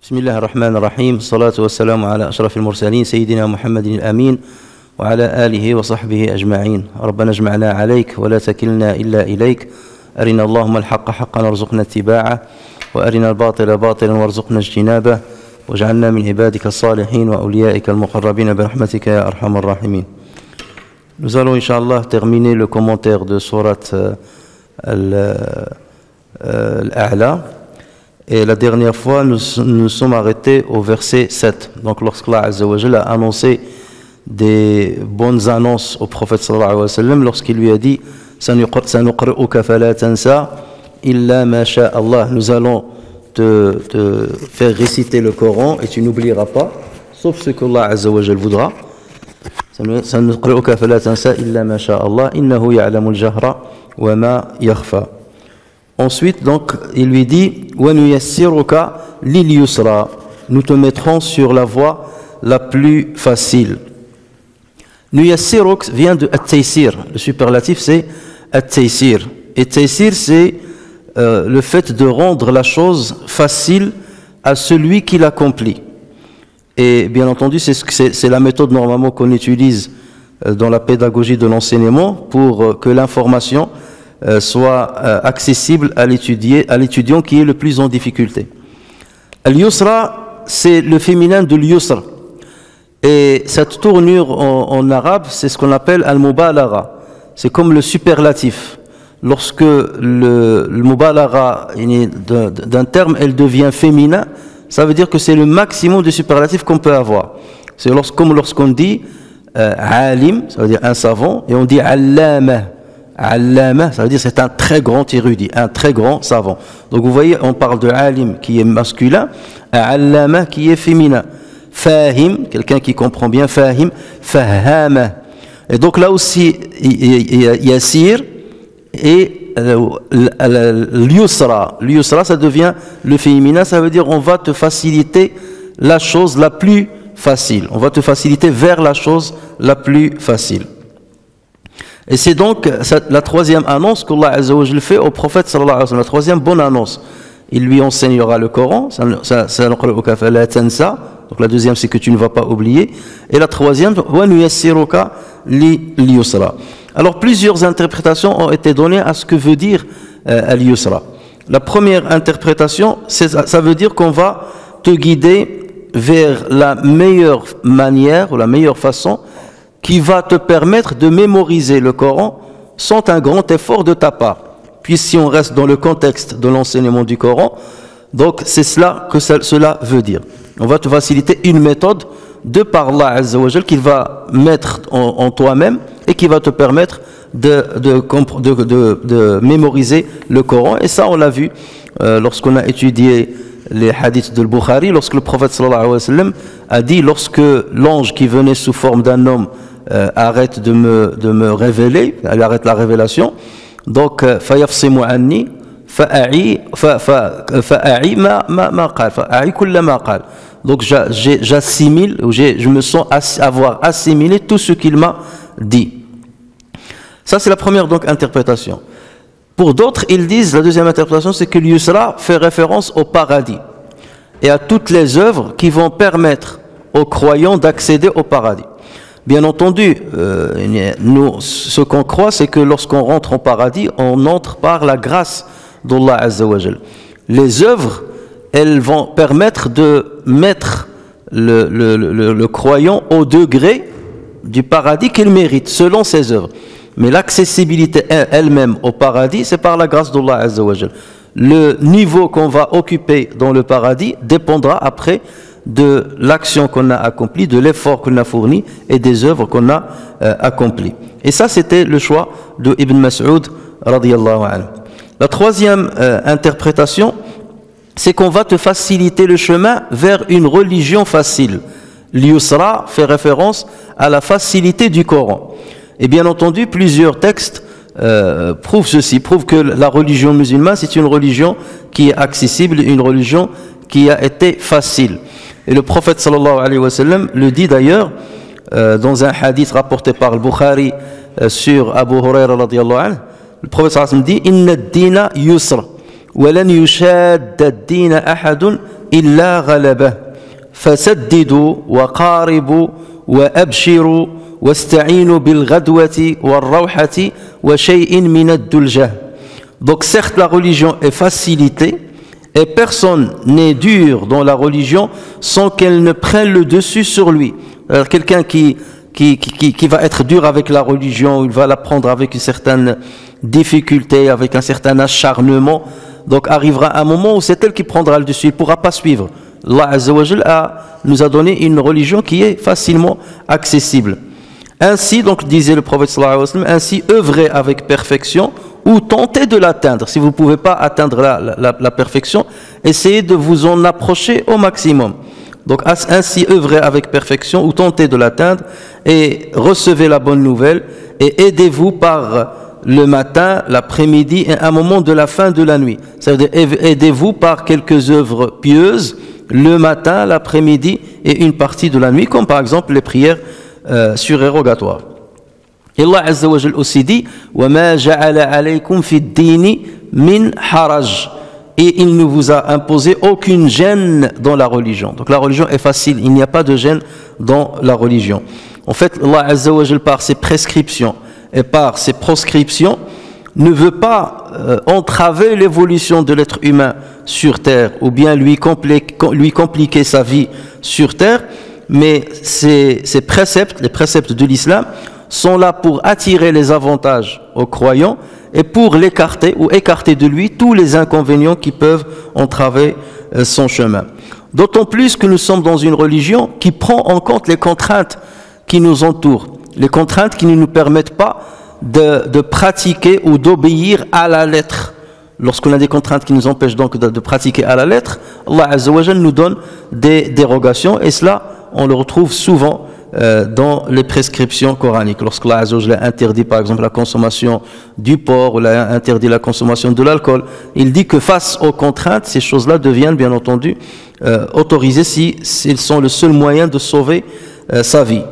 بسم الله الرحمن الرحيم الصلاة والسلام على أشرف المرسلين سيدنا محمد الأمين وعلى آله وصحبه أجمعين. ربنا اجمعنا عليك ولا تكلنا إلا إليك. أرنا اللهم الحق حقا وارزقنا اتباعه وأرنا الباطل باطلا وارزقنا اجتنابه واجعلنا من عبادك الصالحين وأوليائك المقربين برحمتك يا أرحم الراحمين. Nous allons Inch'Allah terminer le commentaire de sourate Al-A'la. Et la dernière fois, nous sommes arrêtés au verset 7. Donc lorsqu'Allah Azza wa Jalla a annoncé des bonnes annonces au prophète sallallahu alayhi wa sallam, lorsqu'il lui a dit « Sanuqri'uka fala tansa illa ma sha Allah » nous allons te faire réciter le Coran et tu n'oublieras pas, sauf ce qu'Allah Azza wa Jalla voudra. « Sanuqri'uka fala tansa illa ma sha Allah innahu ya'lamul jahra wa ma yakhfa » Ensuite, donc, il lui dit « وَنُيَسِّرُكَ لِلْيُسْرَى » nous te mettrons sur la voie la plus facile. Nuyassiruk vient de at-taysir. Le superlatif, c'est at-taysir. Et taysir, c'est le fait de rendre la chose facile à celui qui l'accomplit. Et bien entendu, c'est la méthode normalement qu'on utilise dans la pédagogie de l'enseignement pour que l'information soit accessible à l'étudiant qui est le plus en difficulté. Al-Yusra, c'est le féminin de l'Yusr. Et cette tournure en arabe, c'est ce qu'on appelle Al-Mubalagha. C'est comme le superlatif. Lorsque le Mubalagha d'un terme, elle devient féminin, ça veut dire que c'est le maximum de superlatif qu'on peut avoir. C'est comme lorsqu'on dit Alim, ça veut dire un savant, et on dit Allama. Allama, ça veut dire c'est un très grand érudit, un très grand savant. Donc vous voyez, on parle de alim qui est masculin, allama qui est féminin. Fahim, quelqu'un qui comprend bien, fahim, fahama. Et donc là aussi, yassir et l'yusra. L'yusra, ça devient le féminin, ça veut dire on va te faciliter la chose la plus facile. On va te faciliter vers la chose la plus facile. Et c'est donc la troisième annonce qu'Allah Azza wa Jalla fait au prophète sallallahu alayhi wa sallam, la troisième bonne annonce. Il lui enseignera le Coran, donc la deuxième c'est que tu ne vas pas oublier, et la troisième, alors plusieurs interprétations ont été données à ce que veut dire al-yusra. La première interprétation, ça veut dire qu'on va te guider vers la meilleure manière ou la meilleure façon qui va te permettre de mémoriser le Coran sans un grand effort de ta part. Puis si on reste dans le contexte de l'enseignement du Coran, donc c'est cela que cela veut dire. On va te faciliter une méthode de par Allah Azza wa Jal qu'il va mettre en toi-même et qui va te permettre de mémoriser le Coran. Et ça on l'a vu lorsqu'on a étudié les hadiths de Bukhari, lorsque le prophète sallallahu alayhi wa sallam a dit, lorsque l'ange qui venait sous forme d'un homme arrête de me révéler, elle arrête la révélation, donc fayafsimu anni fa'a'i ma qal, fa'a'i kulla ma qal. Donc j'assimile, je me sens avoir assimilé tout ce qu'il m'a dit. Ça c'est la première donc interprétation. Pour d'autres, ils disent, la deuxième interprétation, c'est que l'Yusra fait référence au paradis et à toutes les œuvres qui vont permettre aux croyants d'accéder au paradis. Bien entendu, nous, ce qu'on croit, c'est que lorsqu'on rentre au paradis, on entre par la grâce d'Allah Azza wa Jal. Les œuvres, elles vont permettre de mettre le croyant au degré du paradis qu'il mérite, selon ses œuvres. Mais l'accessibilité elle-même au paradis, c'est par la grâce d'Allah Azza wa Jal. Le niveau qu'on va occuper dans le paradis dépendra après de l'action qu'on a accomplie, de l'effort qu'on a fourni et des œuvres qu'on a accomplies. Et ça, c'était le choix de Ibn Mas'ud radiyallahu anhu. La troisième interprétation, c'est qu'on va te faciliter le chemin vers une religion facile. L'Yusra fait référence à la facilité du Coran. Et bien entendu, plusieurs textes prouvent ceci, prouvent que la religion musulmane, c'est une religion qui est accessible, une religion qui a été facile. Et le prophète sallallahu alayhi wa sallam le dit d'ailleurs dans un hadith rapporté par le Bukhari sur Abu Huraira radiyallahu anhu. Le prophète sallallahu alayhi wa sallam dit Inna ad-dina yusra wa lan yushadda ad-dina ahadun illa ghalabah fasaddidu wa qaribu wa abshiru wasta'inu bil ghadwati wal rawhati wa shay'in min ad-duljah. Donc certes la religion est facilitée et personne n'est dur dans la religion sans qu'elle ne prenne le dessus sur lui. Alors, quelqu'un qui va être dur avec la religion, il va la prendre avec une certaine difficulté, avec un certain acharnement, donc arrivera un moment où c'est elle qui prendra le dessus, il ne pourra pas suivre. Allah Azza wa Jal nous a donné une religion qui est facilement accessible. Ainsi, donc disait le prophète sallallahu alayhi wa sallam, ainsi œuvrez avec perfection ou tentez de l'atteindre. Si vous ne pouvez pas atteindre la perfection, essayez de vous en approcher au maximum. Donc ainsi œuvrez avec perfection ou tentez de l'atteindre et recevez la bonne nouvelle et aidez-vous par le matin, l'après-midi et un moment de la fin de la nuit. C'est-à-dire aidez-vous par quelques œuvres pieuses le matin, l'après-midi et une partie de la nuit, comme par exemple les prières surérogatoires. Et Allah Azza wa Jal aussi dit وَمَا جَعَلَ عَلَيْكُمْ فِي الدِّينِ مِنْ حَرَجٍ. Et il ne vous a imposé aucune gêne dans la religion. Donc la religion est facile, il n'y a pas de gêne dans la religion. En fait, Allah Azza wa Jal par ses prescriptions et par ses proscriptions ne veut pas entraver l'évolution de l'être humain sur terre ou bien lui compliquer sa vie sur terre, mais ces préceptes, les préceptes de l'islam, sont là pour attirer les avantages aux croyants et pour l'écarter ou écarter de lui tous les inconvénients qui peuvent entraver son chemin. D'autant plus que nous sommes dans une religion qui prend en compte les contraintes qui nous entourent, les contraintes qui ne nous permettent pas de pratiquer ou d'obéir à la lettre. Lorsqu'on a des contraintes qui nous empêchent donc de pratiquer à la lettre, Allah Azza wa Jal nous donne des dérogations et cela, on le retrouve souvent dans les prescriptions coraniques. Lorsqu'Allah Azza wa Jal a interdit par exemple la consommation du porc ou a interdit la consommation de l'alcool, il dit que face aux contraintes, ces choses-là deviennent bien entendu autorisées s'ils sont le seul moyen de sauver sa vie.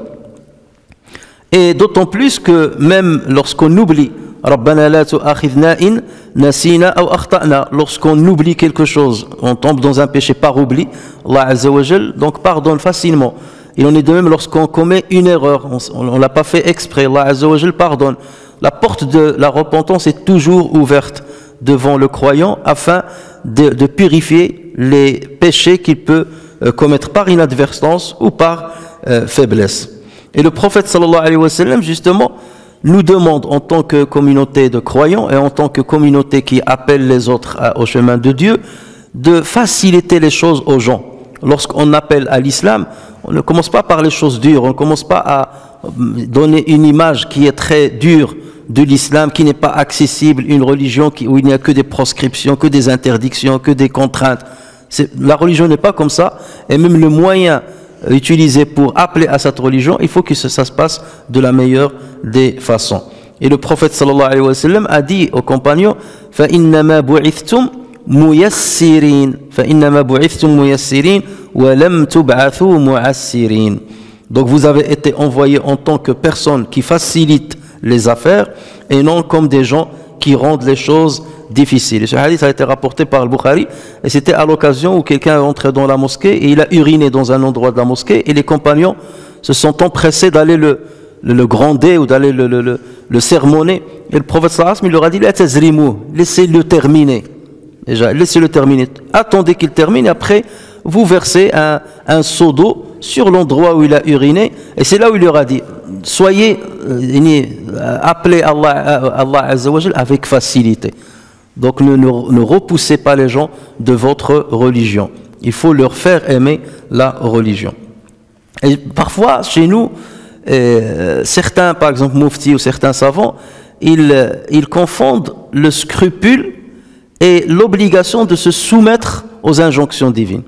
Et d'autant plus que même lorsqu'on oublie Rabbana la tu'akhidhna in nasina aw akhta'na, lorsqu'on oublie quelque chose, on tombe dans un péché par oubli, Allah Azza wa Jal donc pardonne facilement. Il en est de même lorsqu'on commet une erreur, on ne l'a pas fait exprès, Allah Azza wa Jal pardonne. La porte de la repentance est toujours ouverte devant le croyant afin de purifier les péchés qu'il peut commettre par inadvertance ou par faiblesse. Et le prophète sallallahu alayhi wa sallam justement nous demande en tant que communauté de croyants et en tant que communauté qui appelle les autres au chemin de Dieu de faciliter les choses aux gens. Lorsqu'on appelle à l'islam, on ne commence pas par les choses dures, on ne commence pas à donner une image qui est très dure de l'islam, qui n'est pas accessible, une religion où il n'y a que des proscriptions, que des interdictions, que des contraintes. La religion n'est pas comme ça, et même le moyen utilisé pour appeler à cette religion, il faut que ça se passe de la meilleure des façons. Et le prophète sallallahu alayhi wa sallam a dit aux compagnons فَإِنَّمَا بُعِثْتُمْ مُيَسِّرِينَ فَإِنَّمَا بُعِثْتُمْ مُيَسِّرِينَ وَلَمْ تُبْعَثُوا مُعَسِّرِينَ. Donc vous avez été envoyés en tant que personnes qui facilitent les affaires et non comme des gens qui rendent les choses difficiles. Et ce hadith a été rapporté par le Bukhari et c'était à l'occasion où quelqu'un est entré dans la mosquée et il a uriné dans un endroit de la mosquée et les compagnons se sont empressés d'aller le gronder ou d'aller le sermonner. Et le prophète sallallahu alayhi wa sallam il leur a dit laissez-le terminer. Déjà, laissez-le terminer. Attendez qu'il termine et après vous versez un seau d'eau sur l'endroit où il a uriné et c'est là où il leur a dit soyez appelez Allah Azza wa Jal avec facilité. Donc ne repoussez pas les gens de votre religion. Il faut leur faire aimer la religion. Et parfois chez nous certains par exemple mouftis ou certains savants ils confondent le scrupule et l'obligation de se soumettre aux injonctions divines.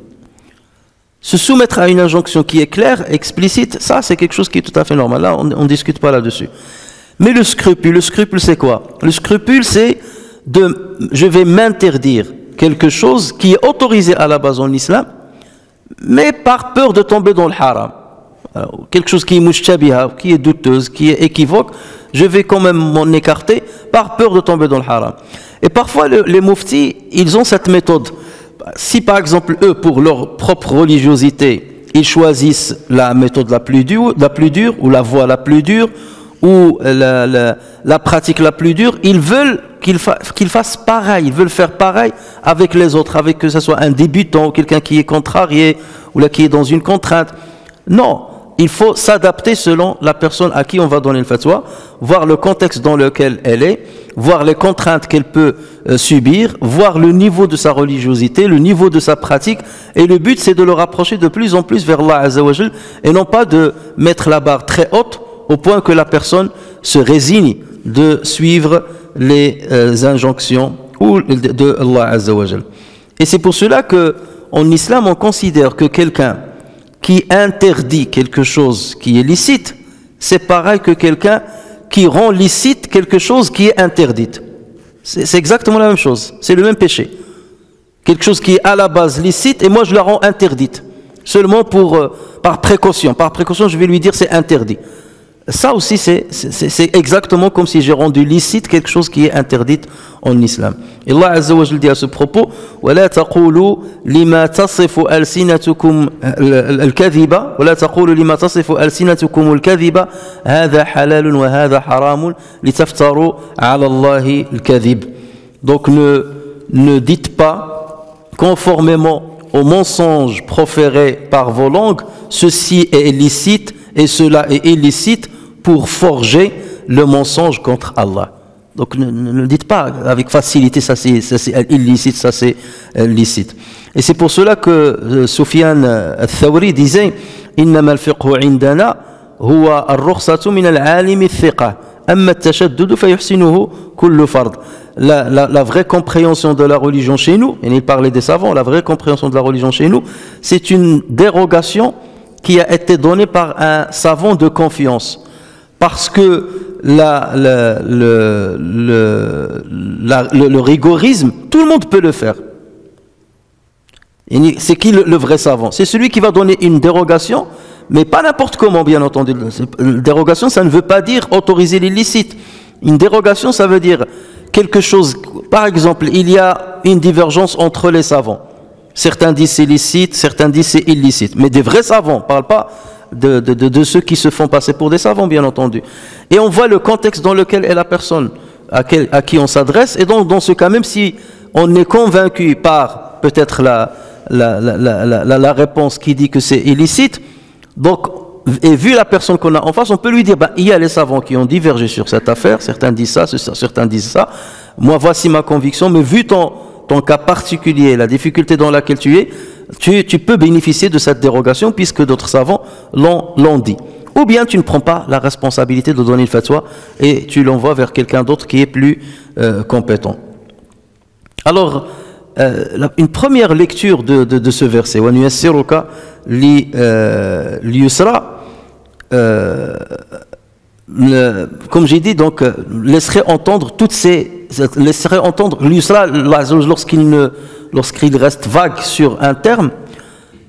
Se soumettre à une injonction qui est claire, explicite, ça c'est quelque chose qui est tout à fait normal. Là, on ne discute pas là-dessus. Mais le scrupule c'est quoi? Le scrupule, c'est je vais m'interdire quelque chose qui est autorisé à la base en islam, mais par peur de tomber dans le haram. Alors, quelque chose qui est mushtabiha, qui est douteuse, qui est équivoque, je vais quand même m'en écarter par peur de tomber dans le haram. Et parfois, les muftis, ils ont cette méthode. Si par exemple, eux, pour leur propre religiosité, ils choisissent la méthode la plus dure ou la voie la plus dure, ou la pratique la plus dure, ils veulent qu'ils fassent pareil, ils veulent faire pareil avec les autres, avec que ce soit un débutant ou quelqu'un qui est contrarié ou là qui est dans une contrainte. Non, il faut s'adapter selon la personne à qui on va donner le fatwa, voir le contexte dans lequel elle est, voir les contraintes qu'elle peut subir, voir le niveau de sa religiosité, le niveau de sa pratique, et le but c'est de le rapprocher de plus en plus vers Allah Azza wa Jal, et non pas de mettre la barre très haute au point que la personne se résigne de suivre les injonctions ou de Allah Azza wa Jal. Et c'est pour cela que en islam on considère que quelqu'un qui interdit quelque chose qui est licite, c'est pareil que quelqu'un qui rend licite quelque chose qui est interdite. C'est exactement la même chose, c'est le même péché. Quelque chose qui est à la base licite et moi je la rends interdite. Seulement par précaution. Par précaution, je vais lui dire c'est interdit. Ça aussi, c'est exactement comme si j'ai rendu licite quelque chose qui est interdit en islam. Et Allah Azza wa Jalla dit à ce propos: وَلَا تَقُولُوا لِمَا تَصِفُ أَلْسِنَتُكُمْ الْكَذِبَ وَلَا تَقُولُوا لِمَا تَصِفُ أَلْسِنَتُكُمُ الْكَذِبَ هَذَا حَلَالٌ وَهَذَا حَرَامٌ لِتَفْتَرُوا عَلَى اللَّهِ الْكَذِبَ. Donc ne dites pas conformément au mensonge proféré par vos langues, ceci est licite et cela est illicite, pour forger le mensonge contre Allah. Donc ne dites pas avec facilité ça c'est illicite, ça c'est licite. Et c'est pour cela que Sufyan al-Thawri disait: إنما الفقه عندنا هو الرخصة من العالم الثقة أما التشدد فيحسنه كل فرد. La vraie compréhension de la religion chez nous, et il parlait des savants, la vraie compréhension de la religion chez nous, c'est une dérogation qui a été donnée par un savant de confiance. Parce que le rigorisme, tout le monde peut le faire. C'est qui le vrai savant? C'est celui qui va donner une dérogation, mais pas n'importe comment, bien entendu. Dérogation, ça ne veut pas dire autoriser l'illicite. Une dérogation, ça veut dire quelque chose. Par exemple, il y a une divergence entre les savants. Certains disent c'est licite, certains disent c'est illicite. Mais des vrais savants, on ne parle pas de ceux qui se font passer pour des savants, bien entendu. Et on voit le contexte dans lequel est la personne à qui on s'adresse. Et donc, dans ce cas, même si on est convaincu par peut-être la réponse qui dit que c'est illicite, donc, et vu la personne qu'on a en face, on peut lui dire, il y a les savants qui ont divergé sur cette affaire, certains disent ça, certains disent ça. Moi, voici ma conviction, mais vu ton cas particulier, la difficulté dans laquelle tu es, tu peux bénéficier de cette dérogation puisque d'autres savants l'ont dit. Ou bien tu ne prends pas la responsabilité de donner le fatwa et tu l'envoies vers quelqu'un d'autre qui est plus compétent. Alors, une première lecture de ce verset, وَنُيَسِّرُكَ لِيُسْرَى, comme j'ai dit, donc laisserait entendre l'Isra lorsqu'il reste vague sur un terme,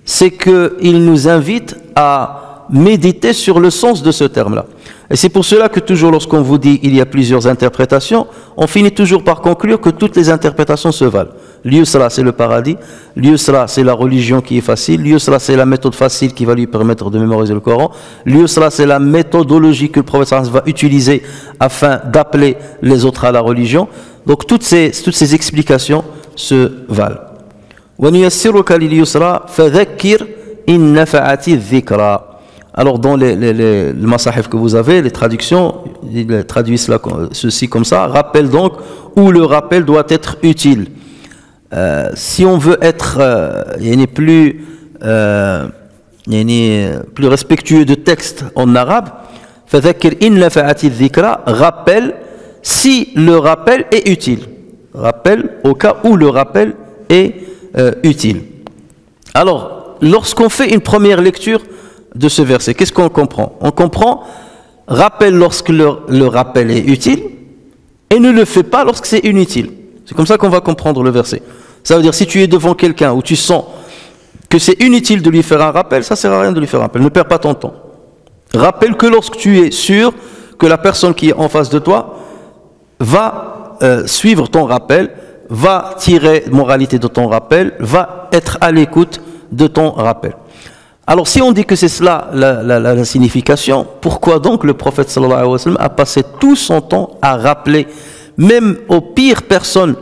c'est qu'il nous invite à méditer sur le sens de ce terme-là. Et c'est pour cela que toujours lorsqu'on vous dit il y a plusieurs interprétations, on finit toujours par conclure que toutes les interprétations se valent. L'Yusra, c'est le paradis. L'Yusra, c'est la religion qui est facile. L'Yusra, c'est la méthode facile qui va lui permettre de mémoriser le Coran. L'Yusra, c'est la méthodologie que le prophète va utiliser afin d'appeler les autres à la religion. Donc toutes ces explications se valent. وَنُيَسِّرُكَ لِلْيُسْرَى فَذَكِّرْ إِنْ نَفَعَتِ الذِّكْرَى. Alors dans le masahif que vous avez, les traductions, ils traduisent ceci comme ça: rappel donc, où le rappel doit être utile. Si on veut être plus respectueux de texte en arabe, فَذَكِّرْ إِنْ نَفَعَتِ الذِّكْرَى, rappel si le rappel est utile. Rappel au cas où le rappel est utile. Alors, lorsqu'on fait une première lecture de ce verset, qu'est-ce qu'on comprend? On comprend rappel lorsque le rappel est utile et ne le fait pas lorsque c'est inutile. C'est comme ça qu'on va comprendre le verset. Ça veut dire, si tu es devant quelqu'un où tu sens que c'est inutile de lui faire un rappel, ça ne sert à rien de lui faire un rappel. Ne perds pas ton temps. Rappelle que lorsque tu es sûr que la personne qui est en face de toi va suivre ton rappel, va tirer moralité de ton rappel, va être à l'écoute de ton rappel. Alors si on dit que c'est cela la signification, pourquoi donc le prophète sallallahu alayhi wa sallam a passé tout son temps à rappeler, même aux pires personnes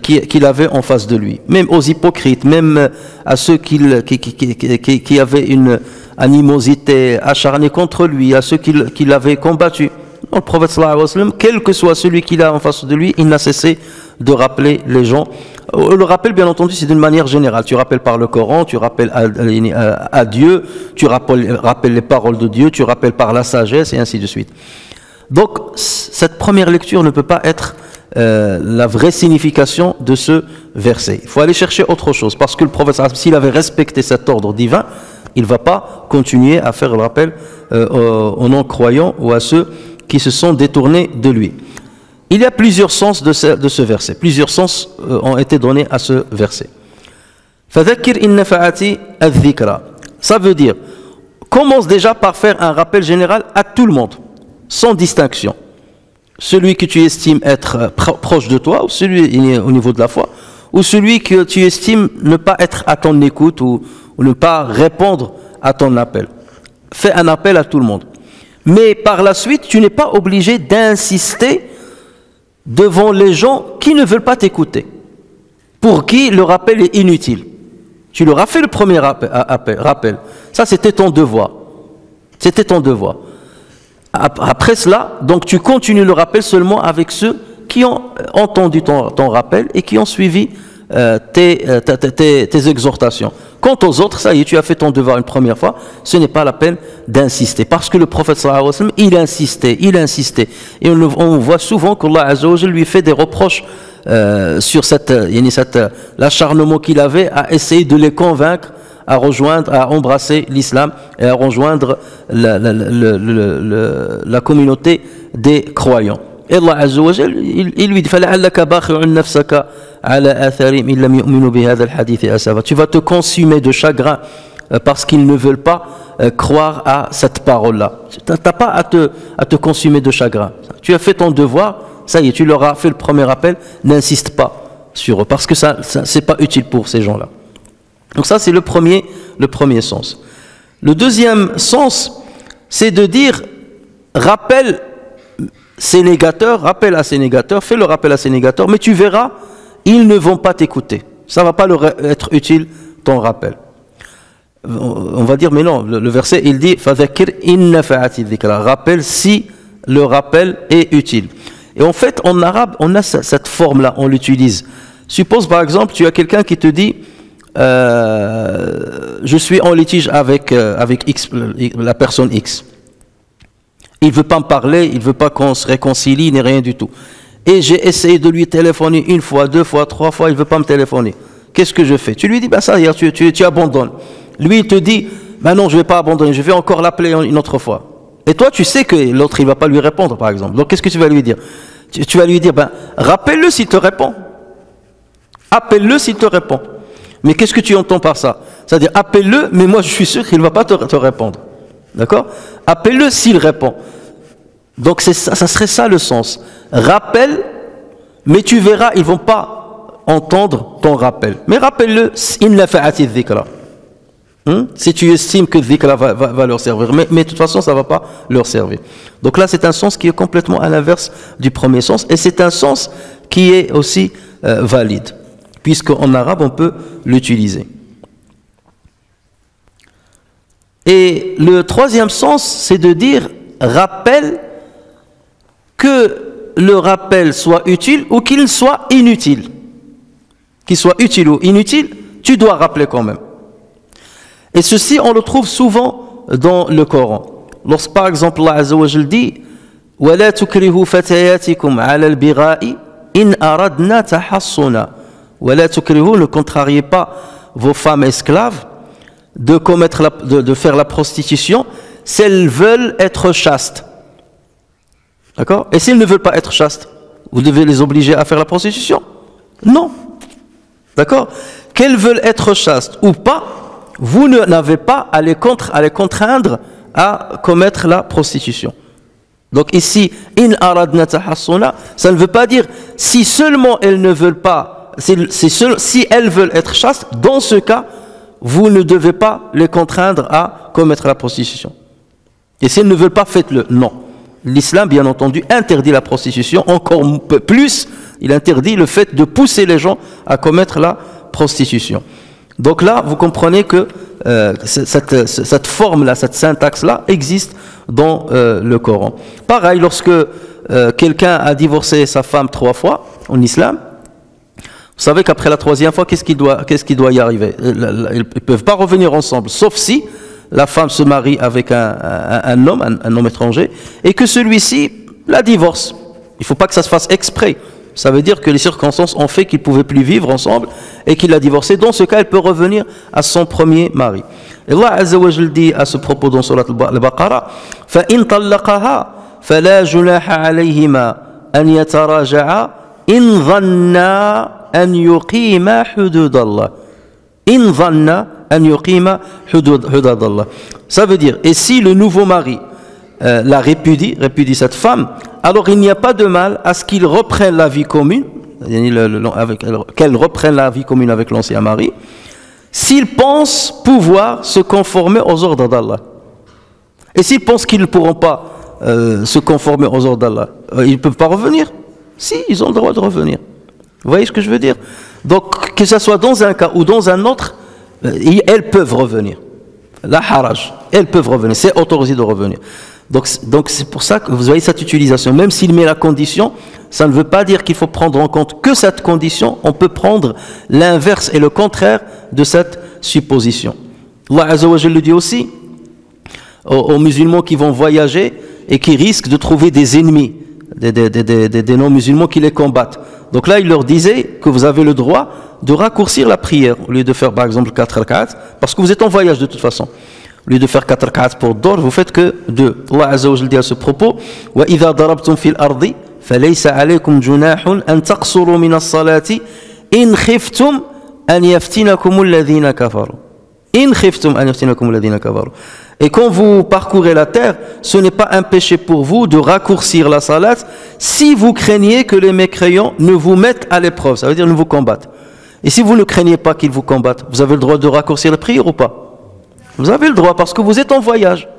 qu'il avait en face de lui, même aux hypocrites, même à ceux qui avaient une animosité acharnée contre lui, à ceux qui l'avaient combattu. Donc, le prophète sallallahu alayhi wa sallam, quel que soit celui qu'il a en face de lui, il n'a cessé de rappeler les gens. Le rappel, bien entendu, c'est d'une manière générale. Tu rappelles par le Coran, tu rappelles à Dieu, tu rappelles les paroles de Dieu, tu rappelles par la sagesse, et ainsi de suite. Donc, cette première lecture ne peut pas être la vraie signification de ce verset. Il faut aller chercher autre chose, parce que le prophète, s'il avait respecté cet ordre divin, il ne va pas continuer à faire le rappel aux non-croyants ou à ceux qui se sont détournés de lui. Il y a plusieurs sens de ce verset. Plusieurs sens ont été donnés à ce verset. فَذَكِّرْ إِنْ نَفَعَتِ الذِّكْرَى. Ça veut dire, commence déjà par faire un rappel général à tout le monde, sans distinction. Celui que tu estimes être proche de toi, ou celui au niveau de la foi, ou celui que tu estimes ne pas être à ton écoute, ou ne pas répondre à ton appel. Fais un appel à tout le monde. Mais par la suite, tu n'es pas obligé d'insister devant les gens qui ne veulent pas t'écouter, pour qui le rappel est inutile. Tu leur as fait le premier rappel. Ça, c'était ton devoir. C'était ton devoir. Après cela, donc tu continues le rappel seulement avec ceux qui ont entendu ton rappel et qui ont suivi tes exhortations. Quant aux autres, ça y est, tu as fait ton devoir une première fois, ce n'est pas la peine d'insister. Parce que le prophète sallallahu alayhi wa sallam, il insistait. Et on voit souvent qu'Allah azza wa jalla lui fait des reproches sur l'acharnement qu'il avait à essayer de les convaincre à rejoindre, à embrasser l'islam et à rejoindre la communauté des croyants. Et Allah azza wa jalla, il lui dit فَلَعَلَّكَ بَاخِعٌ نَفْسَكَ عَلَى آثَارِهِمْ إِن لَّمْ يُؤْمِنُوا بِهَذَا الْحَدِيثِ أَسَفًا. Tu vas te consumer de chagrin parce qu'ils ne veulent pas croire à cette parole-là. Tu n'as pas à te consumer de chagrin. Tu as fait ton devoir, ça y est, tu leur as fait le premier appel, n'insiste pas sur eux, parce que ça c'est pas utile pour ces gens-là. Donc ça, c'est le premier sens. Le deuxième sens, c'est de dire, rappelle ces négateurs, rappelle à ces négateurs, fais le rappel à ces négateurs, mais tu verras, ils ne vont pas t'écouter. Ça ne va pas leur être utile, ton rappel. On va dire, mais non, le verset, il dit, فَذَكِّرْ إِنْ نَفَعَتِ الذِّكْرَى. Rappelle si le rappel est utile. Et en fait, en arabe, on a cette forme-là, on l'utilise. Suppose, par exemple, tu as quelqu'un qui te dit, je suis en litige avec X, la personne X. Il ne veut pas me parler, il ne veut pas qu'on se réconcilie, ni rien du tout. Et j'ai essayé de lui téléphoner une fois, deux fois, trois fois, il ne veut pas me téléphoner. Qu'est-ce que je fais? Tu lui dis, ben ça y est, tu abandonnes. Lui, il te dit, ben non, je ne vais pas abandonner, je vais encore l'appeler une autre fois. Et toi, tu sais que l'autre, il ne va pas lui répondre, par exemple. Donc, qu'est-ce que tu vas lui dire? Tu vas lui dire, ben, rappelle-le s'il te répond. Appelle-le s'il te répond. Mais qu'est-ce que tu entends par ça? C'est-à-dire, appelle-le, mais moi, je suis sûr qu'il ne va pas te répondre. D'accord? Appelle-le s'il répond. Donc ça serait ça le sens. Rappelle, mais tu verras, ils ne vont pas entendre ton rappel. Mais rappelle-le, in nafa'ati dhikra. Si tu estimes que dhikra va leur servir. Mais de toute façon, ça ne va pas leur servir. Donc là, c'est un sens qui est complètement à l'inverse du premier sens. Et c'est un sens qui est aussi valide. Puisqu'en arabe, on peut l'utiliser. Et le troisième sens, c'est de dire, rappelle, que le rappel soit utile ou qu'il soit inutile. Qu'il soit utile ou inutile, tu dois rappeler quand même. Et ceci, on le trouve souvent dans le Coran. Lorsque, par exemple, Allah Azza wa Jal dit وَلَا تُكْرِهُ فَتَيَاتِكُمْ عَلَى الْبِغَاءِ إِنْ أَرَدْنَا تَحَصُّنًا وَلَا تُكْرِهُوا, ne contrariez pas vos femmes esclaves de faire la prostitution si elles veulent être chastes. D'accord? Et s'ils ne veulent pas être chastes, vous devez les obliger à faire la prostitution? Non. D'accord? Qu'elles veulent être chastes ou pas, vous n'avez pas à les contraindre à commettre la prostitution. Donc ici, in aradna tahassuna, ça ne veut pas dire si seulement elles ne veulent pas, si elles veulent être chastes, dans ce cas, vous ne devez pas les contraindre à commettre la prostitution. Et si elles ne veulent pas, faites-le. Non. L'islam, bien entendu, interdit la prostitution, encore plus, il interdit le fait de pousser les gens à commettre la prostitution. Donc là, vous comprenez que cette forme-là, cette syntaxe-là existe dans le Coran. Pareil, lorsque quelqu'un a divorcé sa femme 3 fois en islam, vous savez qu'après la 3e fois, qu'est-ce qui doit y arriver? Ils ne peuvent pas revenir ensemble, sauf si la femme se marie avec un homme étranger, et que celui-ci la divorce. Il ne faut pas que ça se fasse exprès. Ça veut dire que les circonstances ont fait qu'ils ne pouvaient plus vivre ensemble et qu'il l'a divorcé. Dans ce cas, elle peut revenir à son premier mari. Et Allah Azza wa Jal dit à ce propos dans Surat Al-Baqarah, فَإِن طَلَّقَهَا فَلَا جُنَاحَ عَلَيْهِمَا أَنْ يَتَرَاجَعَا إِنْ ظَنَّا أَنْ يُقِيمَا حُدُودَ اللَّهِ إِنْ ظَنَّا أَنْ يُقِيمَا حُدُودَ اللَّهِ. Ça veut dire, et si le nouveau mari la répudie cette femme, alors il n'y a pas de mal à ce qu'il reprenne la vie commune, qu'elle reprenne la vie commune avec l'ancien mari, s'il pense pouvoir se conformer aux ordres d'Allah. Et s'ils pensent qu'ils ne pourront pas se conformer aux ordres d'Allah, ils ne peuvent pas revenir. Si, ils ont le droit de revenir. Vous voyez ce que je veux dire? Donc, que ce soit dans un cas ou dans un autre, elles peuvent revenir. La haraj, elles peuvent revenir, c'est autorisé de revenir. Donc c'est pour ça que vous voyez cette utilisation. Même s'il met la condition, ça ne veut pas dire qu'il faut prendre en compte que cette condition. On peut prendre l'inverse et le contraire de cette supposition. Allah Azza wa Jalla le dit aussi aux musulmans qui vont voyager et qui risquent de trouver des ennemis, des non-musulmans qui les combattent. Donc là, il leur disait que vous avez le droit de raccourcir la prière au lieu de faire par exemple 4 rak'at, parce que vous êtes en voyage de toute façon. Au lieu de faire 4 rak'at pour dormir, vous faites que 2. Allah Azza wa Jalla dit à ce propos, wa idha darabtum fil ardi falaysa alaykum junahun an taqsuru min as-salati in khiftum an yaftinakum alladhina kafaru. In khiftum an yaftinakum alladhina kafaru. Et quand vous parcourez la terre, ce n'est pas un péché pour vous de raccourcir la salat si vous craignez que les mécréants ne vous mettent à l'épreuve, ça veut dire ne vous combattent. Et si vous ne craignez pas qu'ils vous combattent, vous avez le droit de raccourcir la prière ou pas? Vous avez le droit parce que vous êtes en voyage.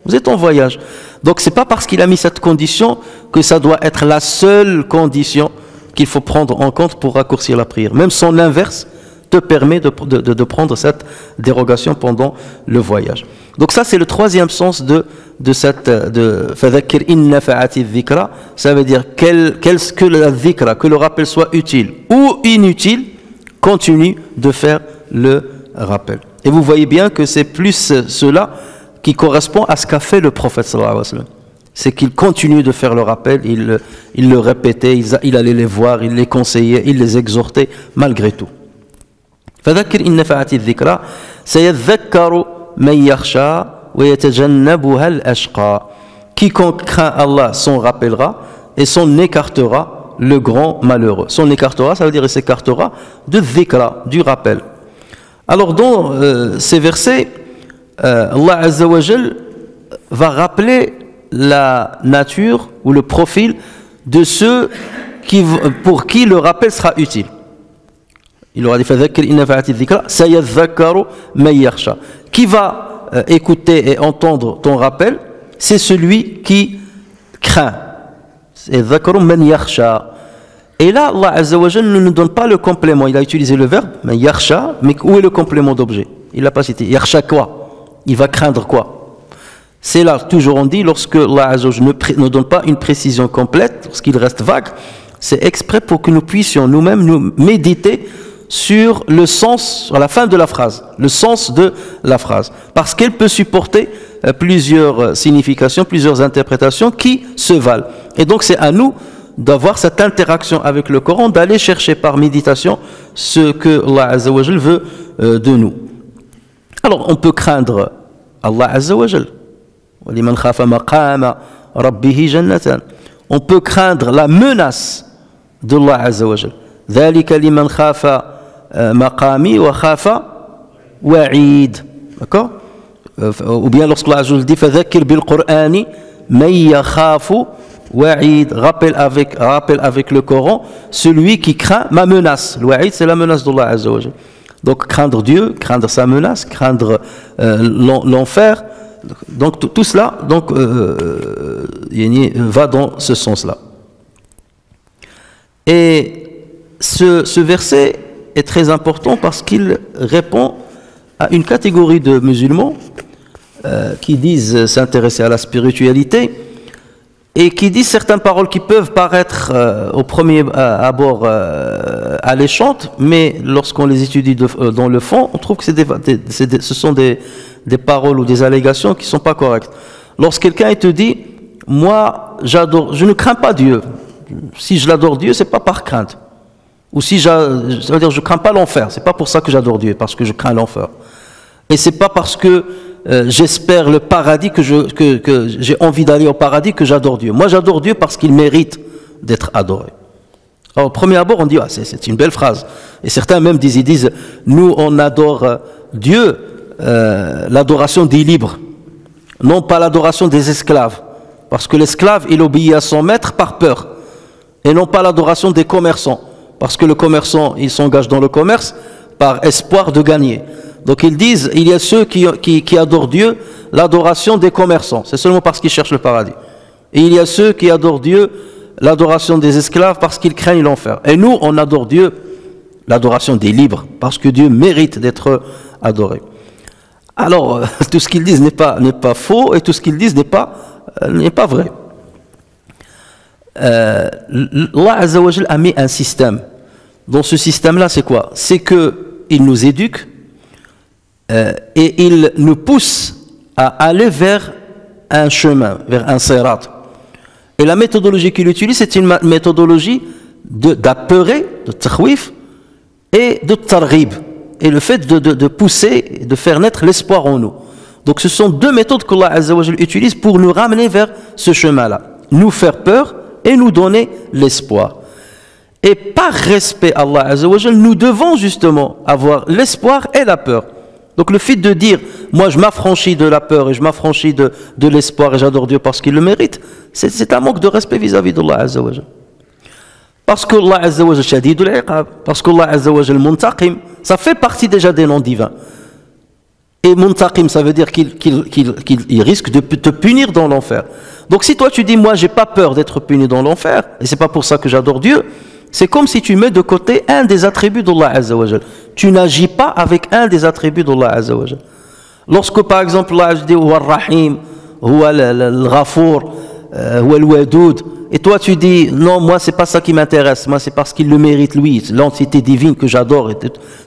Vous êtes en voyage. Donc c'est pas parce qu'il a mis cette condition que ça doit être la seule condition qu'il faut prendre en compte pour raccourcir la prière. Même son inverse te permet de prendre cette dérogation pendant le voyage. Donc ça c'est le 3e sens de fadhakkir in nafa'ati dhikra. Ça veut dire que la dhikra, que le rappel soit utile ou inutile, continue de faire le rappel. Et vous voyez bien que c'est plus cela qui correspond à ce qu'a fait le prophète sallallahu alayhi wa sallam. C'est qu'il continue de faire le rappel, il le répétait, il allait les voir, il les conseillait, il les exhortait malgré tout. فذكر إن نفعت الذكرى سيذكر من يخشى ويتجنبها الأشقى. Quiconque craint Allah s'en rappellera et s'en écartera le grand malheureux. S'en écartera, ça veut dire il s'écartera de dhikra, du rappel. Alors dans ces versets, Allah Azza wa Jal va rappeler la nature ou le profil de ceux pour qui le rappel sera utile. Il aura dit fadhakkir in nafa'ati dhikra sayadhakkaru man yakhsha. Qui va écouter et entendre ton rappel, c'est celui qui craint. C'est dhakkaru man yakhsha. Et là, Allah Azza wa Jalla ne nous donne pas le complément. Il a utilisé le verbe man yakhsha, mais où est le complément d'objet? Il l'a pas cité. Yakhsha quoi? Il va craindre quoi? C'est là, toujours on dit, lorsque Allah Azza wa Jalla ne donne pas une précision complète, lorsqu'il reste vague, c'est exprès pour que nous puissions nous-mêmes nous méditer sur le sens, sur la fin de la phrase, le sens de la phrase, parce qu'elle peut supporter plusieurs significations, plusieurs interprétations qui se valent. Et donc c'est à nous d'avoir cette interaction avec le Coran, d'aller chercher par méditation ce que Allah Azza wa Jal veut de nous. Alors on peut craindre Allah Azza wa Jal. وَلِمَنْ خَافَ مَقَامَ رَبِّهِ جَنَّةً. On peut craindre la menace d'Allah Azza wa Jal. ذَلِكَ لِمَنْ خَافَ مَقَامِي وَخَافَ وَعِيد. D'accord? Ou bien lorsque Allah Azza wa Jal dit فَذَكِّرْ بِالْقُرْآنِ مَنْ يَخَافُ وَعِيد. Rappelle avec le Coran celui qui craint ma menace. Le wa'id, c'est la menace d'Allah Azza wa Jal. Donc craindre Dieu, craindre sa menace, craindre l'enfer. Donc tout cela donc, va dans ce sens-là. Et ce verset est très important parce qu'il répond à une catégorie de musulmans qui disent s'intéresser à la spiritualité et qui disent certaines paroles qui peuvent paraître au premier abord alléchantes, mais lorsqu'on les étudie dans le fond, on trouve que ce sont des paroles ou des allégations qui ne sont pas correctes. Lorsque quelqu'un te dit « Moi, je ne crains pas Dieu. Si je l'adore Dieu, ce n'est pas par crainte. » Ou si ça veut dire je ne crains pas l'enfer. Ce n'est pas pour ça que j'adore Dieu, parce que je crains l'enfer. Et ce n'est pas parce que j'espère le paradis, que j'ai envie d'aller au paradis, que j'adore Dieu. Moi, j'adore Dieu parce qu'il mérite d'être adoré. Alors, au premier abord, on dit ah, c'est une belle phrase. Et certains même disent nous, on adore Dieu, l'adoration des libres, non pas l'adoration des esclaves. Parce que l'esclave, il obéit à son maître par peur. Et non pas l'adoration des commerçants. Parce que le commerçant, il s'engage dans le commerce par espoir de gagner. Donc ils disent, il y a ceux qui adorent Dieu, l'adoration des commerçants. C'est seulement parce qu'ils cherchent le paradis. Et il y a ceux qui adorent Dieu, l'adoration des esclaves, parce qu'ils craignent l'enfer. Et nous, on adore Dieu, l'adoration des libres, parce que Dieu mérite d'être adoré. Alors, tout ce qu'ils disent n'est pas faux, et tout ce qu'ils disent n'est pas vrai. Allah Azza wa Jal a mis un système. Dans ce système-là, c'est quoi? C'est qu'il nous éduque, et il nous pousse à aller vers un chemin, vers un sirat. Et la méthodologie qu'il utilise, c'est une méthodologie d'apeurer, de takhwif, et de targhib. Et le fait de pousser, de faire naître l'espoir en nous. Donc ce sont deux méthodes qu'Allah Azza wa Jal utilise pour nous ramener vers ce chemin-là. Nous faire peur et nous donner l'espoir. Et par respect à Allah Azza wa Jal, nous devons justement avoir l'espoir et la peur. Donc le fait de dire, moi je m'affranchis de la peur et je m'affranchis de l'espoir et j'adore Dieu parce qu'il le mérite, c'est un manque de respect vis-à-vis d'Allah Azza wa Jal. Parce que Allah Azza wa Jal shadidul iqab, parce que Allah Azza wa Jal muntaqim, ça fait partie déjà des noms divins. Et muntaqim, ça veut dire qu'il risque de te punir dans l'enfer. Donc si toi tu dis, moi j'ai pas peur d'être puni dans l'enfer, et c'est pas pour ça que j'adore Dieu, c'est comme si tu mets de côté un des attributs d'Allah Azza wa Jal. Tu n'agis pas avec un des attributs d'Allah Azza wa Jal. Lorsque par exemple Allah dit Huwa al-Rahim, Huwa al-Ghafour, Huwa al-Wadoud, et toi tu dis non, moi c'est pas ça qui m'intéresse, moi c'est parce qu'il le mérite lui, l'entité divine que j'adore,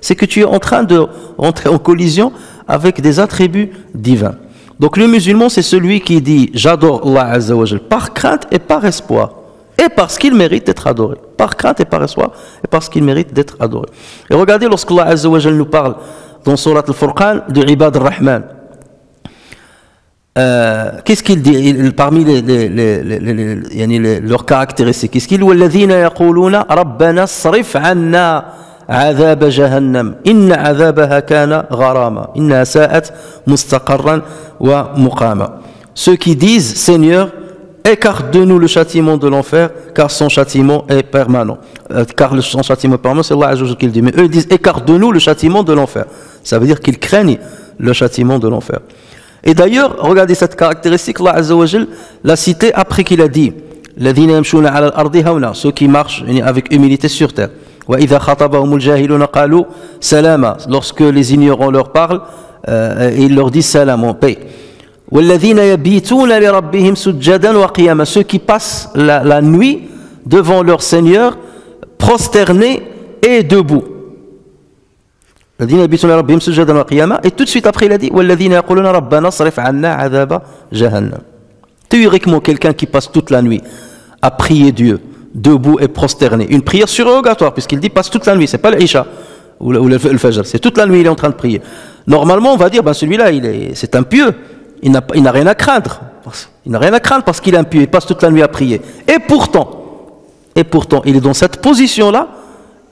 c'est que tu es en train de rentrer en collision avec des attributs divins. Donc le musulman c'est celui qui dit j'adore Allah Azza wa Jal par crainte et par espoir. Et parce qu'il mérite d'être adoré. Par crainte et par espoir, et parce qu'il mérite d'être adoré. Et regardez lorsque Allah Azza wa Jal nous parle dans Surat Al-Furqan de Ibad al-Rahman. Qu'est-ce qu'il dit parmi leurs caractéristiques? Qu'est-ce qu'il dit? وَالَّذِينَ يَقُولُونَ رَبَّنَا اصْرِفْ عَنَّا عَذَابَ جَهَنَّمَ إِنَّ عَذَابَهَا كَانَ غَرَامًا إِنَّهَا سَاءَتْ مُسْتَقَرًّا وَمُقَامًا. Ceux qui disent Seigneur, écarte de nous le châtiment de l'enfer, car son châtiment est permanent. Car son châtiment est permanent, c'est Allah Azza wa Jal qui le dit. Mais eux ils disent écarte de nous le châtiment de l'enfer. Ça veut dire qu'ils craignent le châtiment de l'enfer. Et d'ailleurs, regardez cette caractéristique, Allah Azza wa Jal l'a cité après qu'il a dit الذين يمشون على الأرض هونا, ceux qui marchent avec humilité sur terre. وإذا خاطبهم الجاهلون قالوا سلاما, lorsque les ignorants leur parlent, ils leur disent salam, en paix. وَالَّذِينَ يَبِيتُونَ لِرَبِّهِمْ سُجَّدًا وَقِيَامًا, ceux qui passent la nuit devant leur Seigneur prosternés et debout. الَّذِينَ يَبِيتُونَ لِرَبِّهِمْ سُجَّدًا وَقِيَامًا, et tout de suite après il a dit وَالَّذِينَ يَقُولُونَ رَبَّنَا اصْرِفْ عَنَّا عَذَابَ جَهَنَّمَ. Théoriquement quelqu'un qui passe toute la nuit à prier Dieu debout et prosterné. Une prière surrogatoire, puisqu'il dit passe toute la nuit, c'est pas l'Isha ou le Fajr, c'est toute la nuit il est en train de prier. Normalement, on va dire, ben celui-là, c'est impieux, il n'a rien à craindre. Il n'a rien à craindre parce qu'il est impieux, il passe toute la nuit à prier. Et pourtant, il est dans cette position-là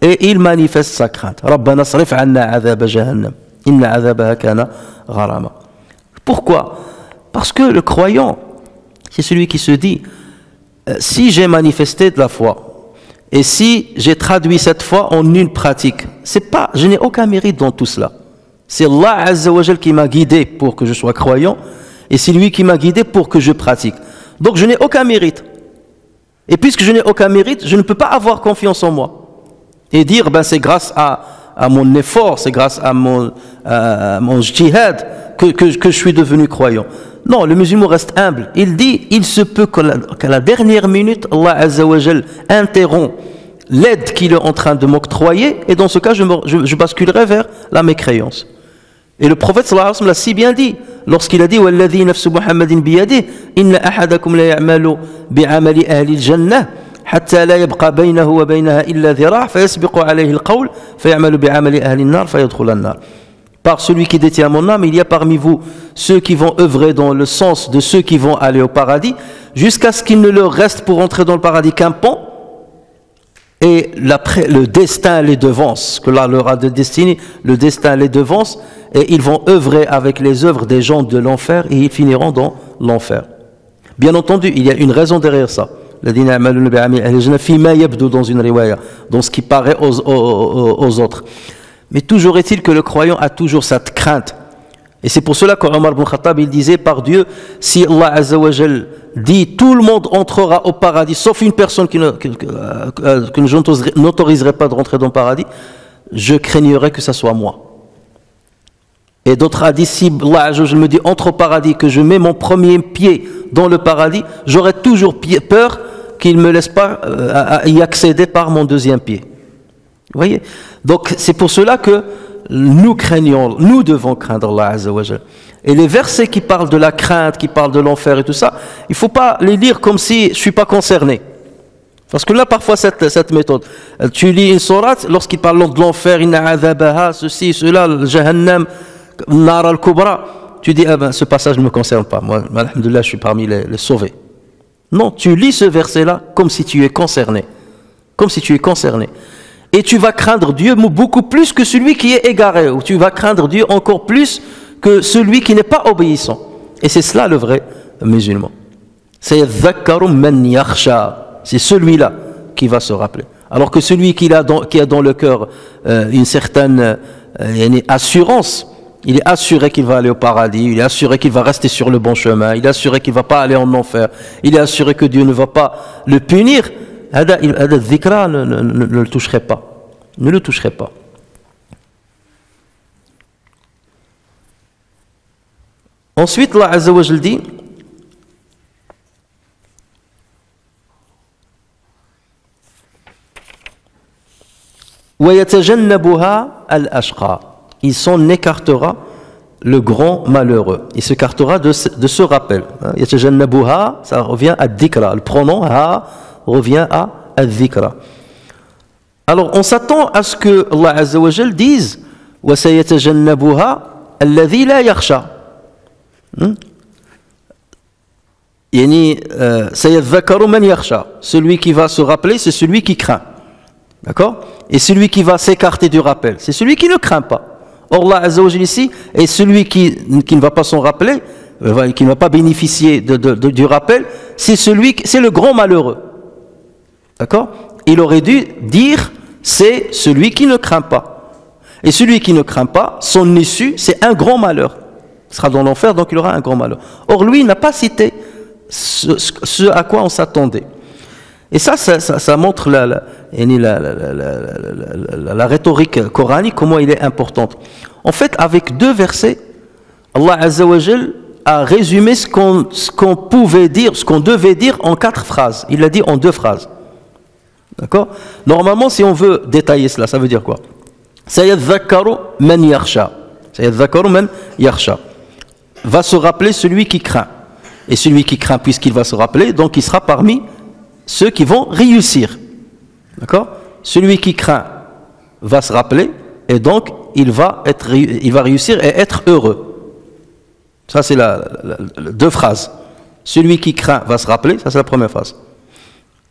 et il manifeste sa crainte. Rabbana sarif anna azab jahannam, inna azabaha kana gharama. Pourquoi? Parce que le croyant, c'est celui qui se dit, si j'ai manifesté de la foi, et si j'ai traduit cette foi en une pratique, je n'ai aucun mérite dans tout cela. C'est Allah Azza wa Jal qui m'a guidé pour que je sois croyant, et c'est lui qui m'a guidé pour que je pratique. Donc je n'ai aucun mérite. Et puisque je n'ai aucun mérite, je ne peux pas avoir confiance en moi. Et dire, ben c'est grâce à mon effort, c'est grâce à mon jihad que je suis devenu croyant. Non, le musulman reste humble. Il dit, il se peut qu'à la dernière minute, Allah Azza wa Jal interrompt l'aide qu'il est en train de m'octroyer, et dans ce cas, je basculerai vers la mécréance. Et le prophète sallallahu alayhi wa sallam l'a si bien dit, lorsqu'il a dit Walladhi nafsu Muhammadin biyadihi inna ahadakum la ya'malu bi'amali ahli al-jannah hatta la yabqa baynahu wa baynaha illa dhira' fayasbiqu alayhi al-qawl fay'amalu bi'amali ahli an-nar fayadkhulu an-nar. Par celui qui détient mon âme, il y a parmi vous ceux qui vont œuvrer dans le sens de ceux qui vont aller au paradis, jusqu'à ce qu'il ne leur reste pour entrer dans le paradis qu'un pont, et le destin les devance, que là leur a de destinée, le destin les devance, et ils vont œuvrer avec les œuvres des gens de l'enfer, et ils finiront dans l'enfer. Bien entendu, il y a une raison derrière ça. Dans une riwaya, dans ce qui paraît aux autres. Mais toujours est-il que le croyant a toujours cette crainte. Et c'est pour cela qu'Omar ibn Khattab, il disait, par Dieu, si Allah Azza wa Jal dit tout le monde entrera au paradis, sauf une personne que je n'autoriserai pas de rentrer dans le paradis, je craignerais que ce soit moi. Et d'autres hadiths, si Allah Azza wa Jal me dit entre au paradis, que je mets mon premier pied dans le paradis, j'aurais toujours peur qu'il ne me laisse pas y accéder par mon deuxième pied. Vous voyez? Donc c'est pour cela que nous devons craindre Allah Azza wa Jal. Et les versets qui parlent de la crainte, qui parlent de l'enfer et tout ça, il ne faut pas les lire comme si je ne suis pas concerné. Parce que là, parfois, cette méthode, tu lis une sourate, lorsqu'il parle de l'enfer, inna azabaha, ceci, cela, le jahannam, nar al-kubra, tu dis, ah ben, ce passage ne me concerne pas. Moi, alhamdoulilah, je suis parmi les sauvés. Non, tu lis ce verset-là comme si tu es concerné. Comme si tu es concerné. Et tu vas craindre Dieu beaucoup plus que celui qui est égaré, ou tu vas craindre Dieu encore plus que celui qui n'est pas obéissant. Et c'est cela le vrai musulman. C'est celui-là qui va se rappeler. Alors que celui qui a dans le cœur une certaine assurance, il est assuré qu'il va aller au paradis, il est assuré qu'il va rester sur le bon chemin, il est assuré qu'il ne va pas aller en enfer, il est assuré que Dieu ne va pas le punir. Le dhikra ne le toucherait pas. Ne le toucherait pas. Ensuite, Allah Azza wa Jal dit وَيَتَجَنَّبُهَا الْأَشْقَى. Il s'en écartera le grand malheureux. Il s'écartera de ce rappel. يَتَجَنَّبُهَا, ça revient à dhikra. Le pronom ha revient à al-dhikra. Alors on s'attend à ce que Allah Azza wa Jal dise وَسَيَتَجَنَّبُهَا الَّذِي لَا يَخْشَى. سَيَذَّكَّرُ مَنْ يَخْشَى. Celui qui va se rappeler, c'est celui qui craint. D'accord? Et celui qui va s'écarter du rappel, c'est celui qui ne craint pas. Or Allah Azza wa Jal ici, et celui qui ne va pas s'en rappeler, qui ne va pas bénéficier du rappel, c'est le grand malheureux. D'accord? Il aurait dû dire, c'est celui qui ne craint pas. Et celui qui ne craint pas, son issue, c'est un grand malheur. Il sera dans l'enfer, donc il aura un grand malheur. Or lui, il n'a pas cité ce à quoi on s'attendait. Et ça montre la rhétorique coranique, comment il est importante. En fait, avec deux versets, Allah Azza wa Jal a résumé ce qu'on pouvait dire, ce qu'on devait dire en 4 phrases. Il l'a dit en 2 phrases. D'accord? Normalement, si on veut détailler cela, ça veut dire quoi? Sayadhakkaru man yakhsha. Sayadhakkaru man yakhsha. Va se rappeler celui qui craint. Et celui qui craint, puisqu'il va se rappeler, donc il sera parmi ceux qui vont réussir. D'accord? Celui qui craint va se rappeler et donc il va réussir et être heureux. Ça c'est deux phrases. Celui qui craint va se rappeler, ça c'est la première phrase.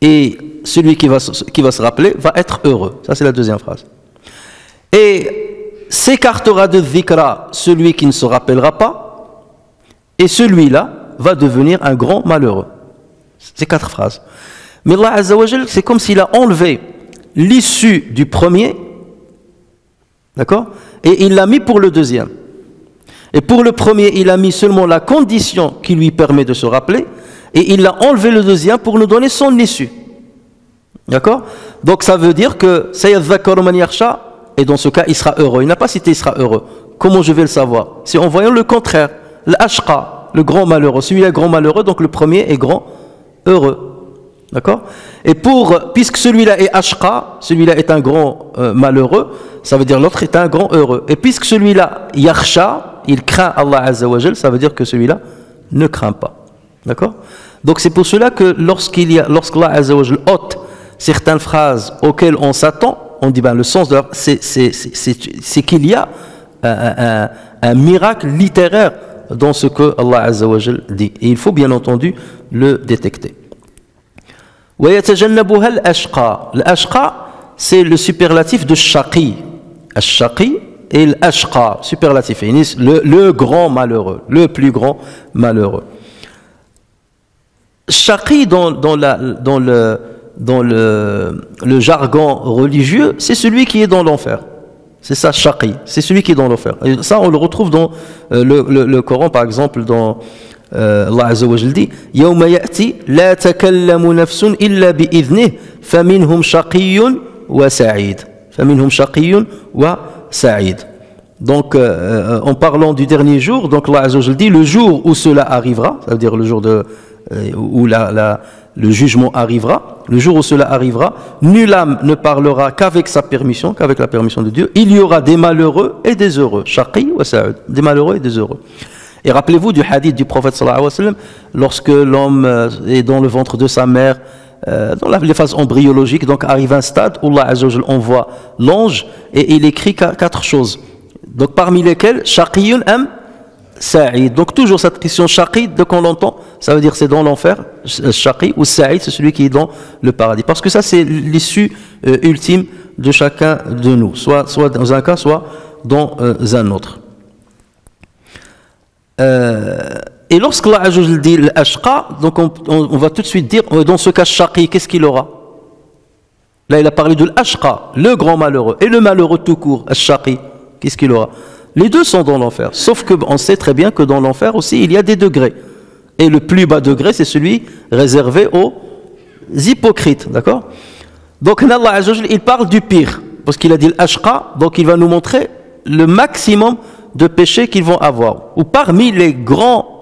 Et celui qui va se rappeler va être heureux. Ça c'est la deuxième phrase. Et s'écartera de dhikra celui qui ne se rappellera pas, et celui-là va devenir un grand malheureux. C'est 4 phrases. Mais Allah Azza wa Jal, c'est comme s'il a enlevé l'issue du premier, d'accord, et il l'a mis pour le deuxième. Et pour le premier, il a mis seulement la condition qui lui permet de se rappeler, et il a enlevé le deuxième pour nous donner son issue. D'accord? Donc ça veut dire que Sayyadhakaru man yakhsha, et dans ce cas, il sera heureux. Il n'a pas cité il sera heureux. Comment je vais le savoir? C'est en voyant le contraire. L'ashqa, le grand malheureux. Celui-là est grand malheureux, donc le premier est grand heureux. D'accord? Et puisque celui-là est ashqa, celui-là est un grand malheureux, ça veut dire l'autre est un grand heureux. Et puisque celui-là, yakhsha, il craint Allah Azza wa Jal, ça veut dire que celui-là ne craint pas. D'accord? Donc c'est pour cela que lorsqu'Allah Azza wa Jal ôte certaines phrases auxquelles on s'attend, on dit le sens de c'est qu'il y a un miracle littéraire dans ce que Allah Azza wa Jal dit. Et il faut bien entendu le détecter. وَيَتَجَنَّبُهَا الْأَشْقَى. L'ashqa, c'est le superlatif de shaqi. Al-shaqi et l'ashqa, superlatif. Le grand malheureux, le plus grand malheureux. Shaqi dans le jargon religieux, c'est celui qui est dans l'enfer. C'est ça, shaqi. C'est celui qui est dans l'enfer. Et ça, on le retrouve dans le Coran, par exemple, dans Allah Azza wa Jal dit Yawma ya'ti la takallamu nafsun illa bi idhnih faminhum shaqiyyun wa sa'id. Faminhum shaqiyyun wa sa'id. Donc, en parlant du dernier jour, donc Allah Azza wa Jal dit le jour où cela arrivera, ça veut dire le jour où le jugement arrivera, le jour où cela arrivera, nulle âme ne parlera qu'avec sa permission, qu'avec la permission de Dieu. Il y aura des malheureux et des heureux. Shaqi wa sa'id, des malheureux et des heureux. Et rappelez-vous du hadith du prophète sallallahu alayhi wa sallam, lorsque l'homme est dans le ventre de sa mère, dans les phases embryologiques, donc arrive un stade où Allah Azza wa Jal envoie l'ange et il écrit 4 choses. Donc parmi lesquelles, shaqiyun am sa'id. Donc toujours cette question shaqi, de qu'on l'entend, ça veut dire c'est dans l'enfer, shaqi, ou sa'id, c'est celui qui est dans le paradis. Parce que ça c'est l'issue ultime de chacun de nous, soit dans un cas, soit dans un autre. Et lorsque Allah dit l'ashqa, donc on va tout de suite dire dans ce cas shaqi, qu'est-ce qu'il aura? Là il a parlé de l'ashqa, le grand malheureux, et le malheureux tout court, shaqi, qu'est-ce qu'il aura? Les deux sont dans l'enfer, sauf qu'on sait très bien que dans l'enfer aussi il y a des degrés, et le plus bas degré c'est celui réservé aux hypocrites, d'accord? Donc Allah il parle du pire, parce qu'il a dit l'ashqa, donc il va nous montrer le maximum de péchés qu'ils vont avoir, ou parmi les grands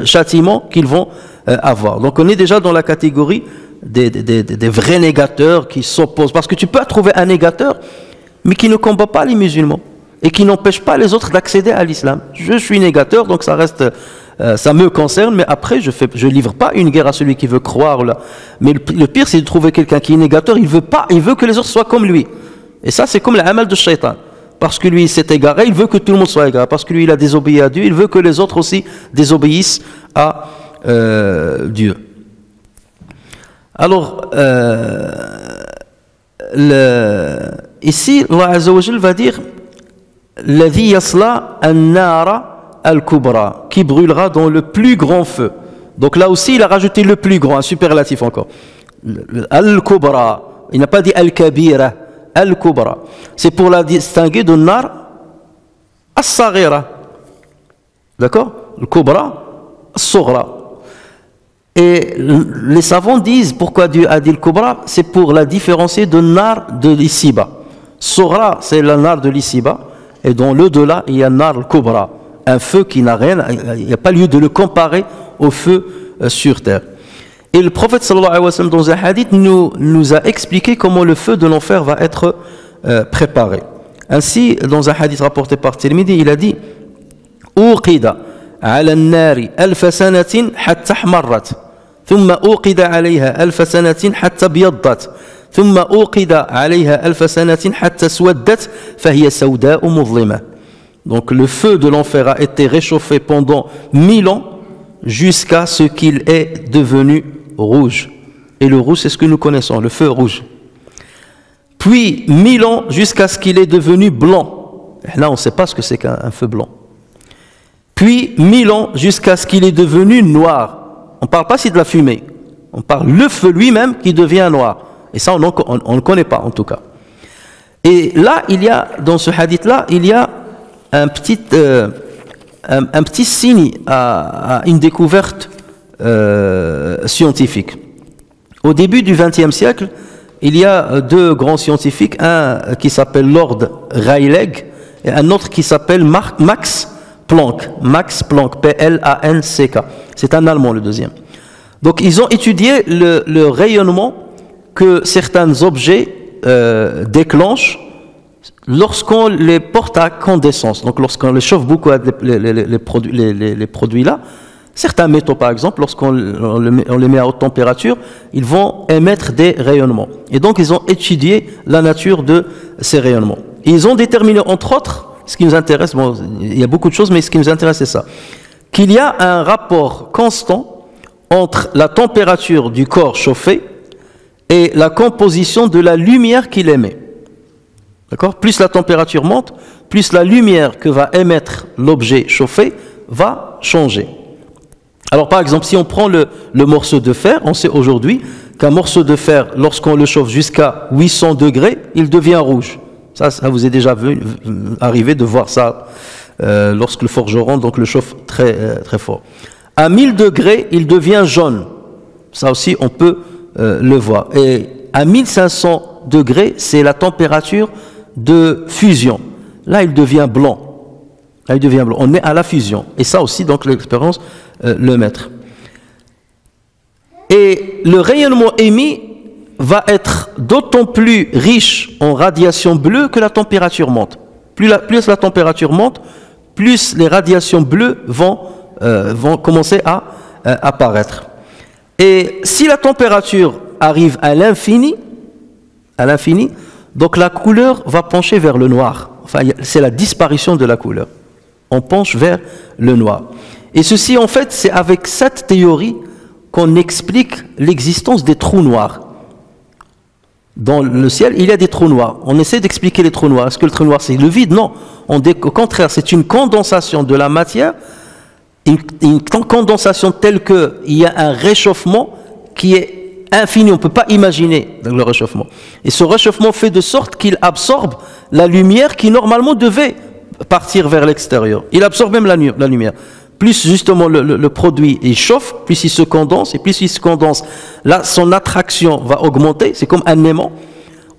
châtiments qu'ils vont avoir. Donc on est déjà dans la catégorie des vrais négateurs qui s'opposent, parce que tu peux trouver un négateur mais qui ne combat pas les musulmans et qui n'empêche pas les autres d'accéder à l'islam. Je suis négateur, donc ça reste, ça me concerne, mais après je livre pas une guerre à celui qui veut croire là. Mais le pire c'est de trouver quelqu'un qui est négateur, il veut que les autres soient comme lui, et ça c'est comme l'amal de shaitan. Parce que lui il s'est égaré, il veut que tout le monde soit égaré. Parce que lui il a désobéi à Dieu, il veut que les autres aussi désobéissent à Dieu. Alors, ici, Allah Azza wa Jal va dire Ladhi yasla an-nara al-kubra, qui brûlera dans le plus grand feu. Donc là aussi, il a rajouté le plus grand, un superlatif encore. Al-kubra, il n'a pas dit al-kabira. Al-Kubra, c'est pour la distinguer de Nar As-Saghira. D'accord? Al-Kubra, As-Sughra. Et les savants disent pourquoi Dieu a dit Al-Kubra, c'est pour la différencier de Nar de l'Issiba. Sughra, c'est la Nar de l'Issiba, et dans l'au-delà, il y a Nar Al-Kubra, un feu qui n'a rien, il n'y a pas lieu de le comparer au feu sur terre. Et le prophète sallallahu alayhi wa sallam dans un hadith nous a expliqué comment le feu de l'enfer va être préparé. Ainsi, dans un hadith rapporté par Tirmidhi, il a dit Uqida ala an-nari alf sanatin hatta ihmarrat thumma uqida alayha alf sanatin hatta biyaddat ثم أوقد عليها ألف سنة حتى اسودت فهي سوداء مظلمة. Donc le feu de l'enfer a été réchauffé pendant 1000 ans jusqu'à ce qu'il est devenu rouge. Et le rouge, c'est ce que nous connaissons, le feu rouge. Puis 1000 ans jusqu'à ce qu'il est devenu blanc. Et là, on ne sait pas ce que c'est qu'un feu blanc. Puis 1000 ans jusqu'à ce qu'il est devenu noir. On ne parle pas ici de la fumée. On parle le feu lui-même qui devient noir. Et ça, on ne connaît pas en tout cas. Et là, il y a, dans ce hadith-là, il y a un petit signe à une découverte scientifique. Au début du XXe siècle, il y a deux grands scientifiques, un qui s'appelle Lord Rayleigh et un autre qui s'appelle Max Planck. Max Planck, P-L-A-N-C-K. C'est un Allemand, le deuxième. Donc, ils ont étudié le rayonnement que certains objets déclenchent lorsqu'on les porte à incandescence. Donc, lorsqu'on les chauffe beaucoup les produits-là, certains métaux, par exemple, lorsqu'on les met à haute température, ils vont émettre des rayonnements. Et donc, ils ont étudié la nature de ces rayonnements. Et ils ont déterminé, entre autres, ce qui nous intéresse, bon, il y a beaucoup de choses, mais ce qui nous intéresse, c'est ça, qu'il y a un rapport constant entre la température du corps chauffé et la composition de la lumière qu'il émet. D'accord ? Plus la température monte, plus la lumière que va émettre l'objet chauffé va changer. Alors par exemple, si on prend le morceau de fer, on sait aujourd'hui qu'un morceau de fer, lorsqu'on le chauffe jusqu'à 800 degrés, il devient rouge. Ça vous est déjà arrivé de voir ça lorsque le forgeron donc le chauffe très, très fort. À 1000 degrés, il devient jaune. Ça aussi, on peut le voir. Et à 1500 degrés, c'est la température de fusion. Là, il devient blanc. Là, il devient blanc. On est à la fusion. Et ça aussi, donc, l'expérience le montre. Et le rayonnement émis va être d'autant plus riche en radiation bleue que la température monte. Plus la température monte, plus les radiations bleues vont commencer à apparaître. Et si la température arrive à l'infini, donc la couleur va pencher vers le noir. Enfin, c'est la disparition de la couleur. On penche vers le noir. Et ceci, en fait, c'est avec cette théorie qu'on explique l'existence des trous noirs. Dans le ciel, il y a des trous noirs. On essaie d'expliquer les trous noirs. Est-ce que le trou noir, c'est le vide? Non. Au contraire, c'est une condensation de la matière, une condensation telle qu'il y a un réchauffement qui est infini. On ne peut pas imaginer le réchauffement. Et ce réchauffement fait de sorte qu'il absorbe la lumière qui, normalement, devait partir vers l'extérieur. Il absorbe même la lumière. Plus justement le produit il chauffe, plus il se condense, et plus il se condense, là son attraction va augmenter, c'est comme un aimant,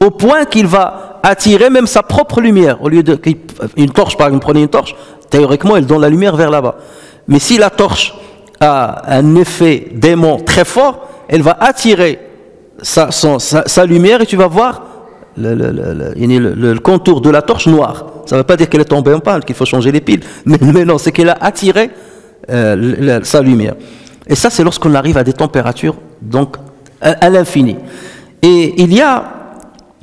au point qu'il va attirer même sa propre lumière. Au lieu une torche, par exemple, prenez une torche, théoriquement elle donne la lumière vers là-bas. Mais si la torche a un effet d'aimant très fort, elle va attirer sa lumière et tu vas voir le contour de la torche noir. Ça ne veut pas dire qu'elle est tombée en panne, qu'il faut changer les piles. Mais non, c'est qu'elle a attiré sa lumière. Et ça, c'est lorsqu'on arrive à des températures donc à l'infini. Et il y a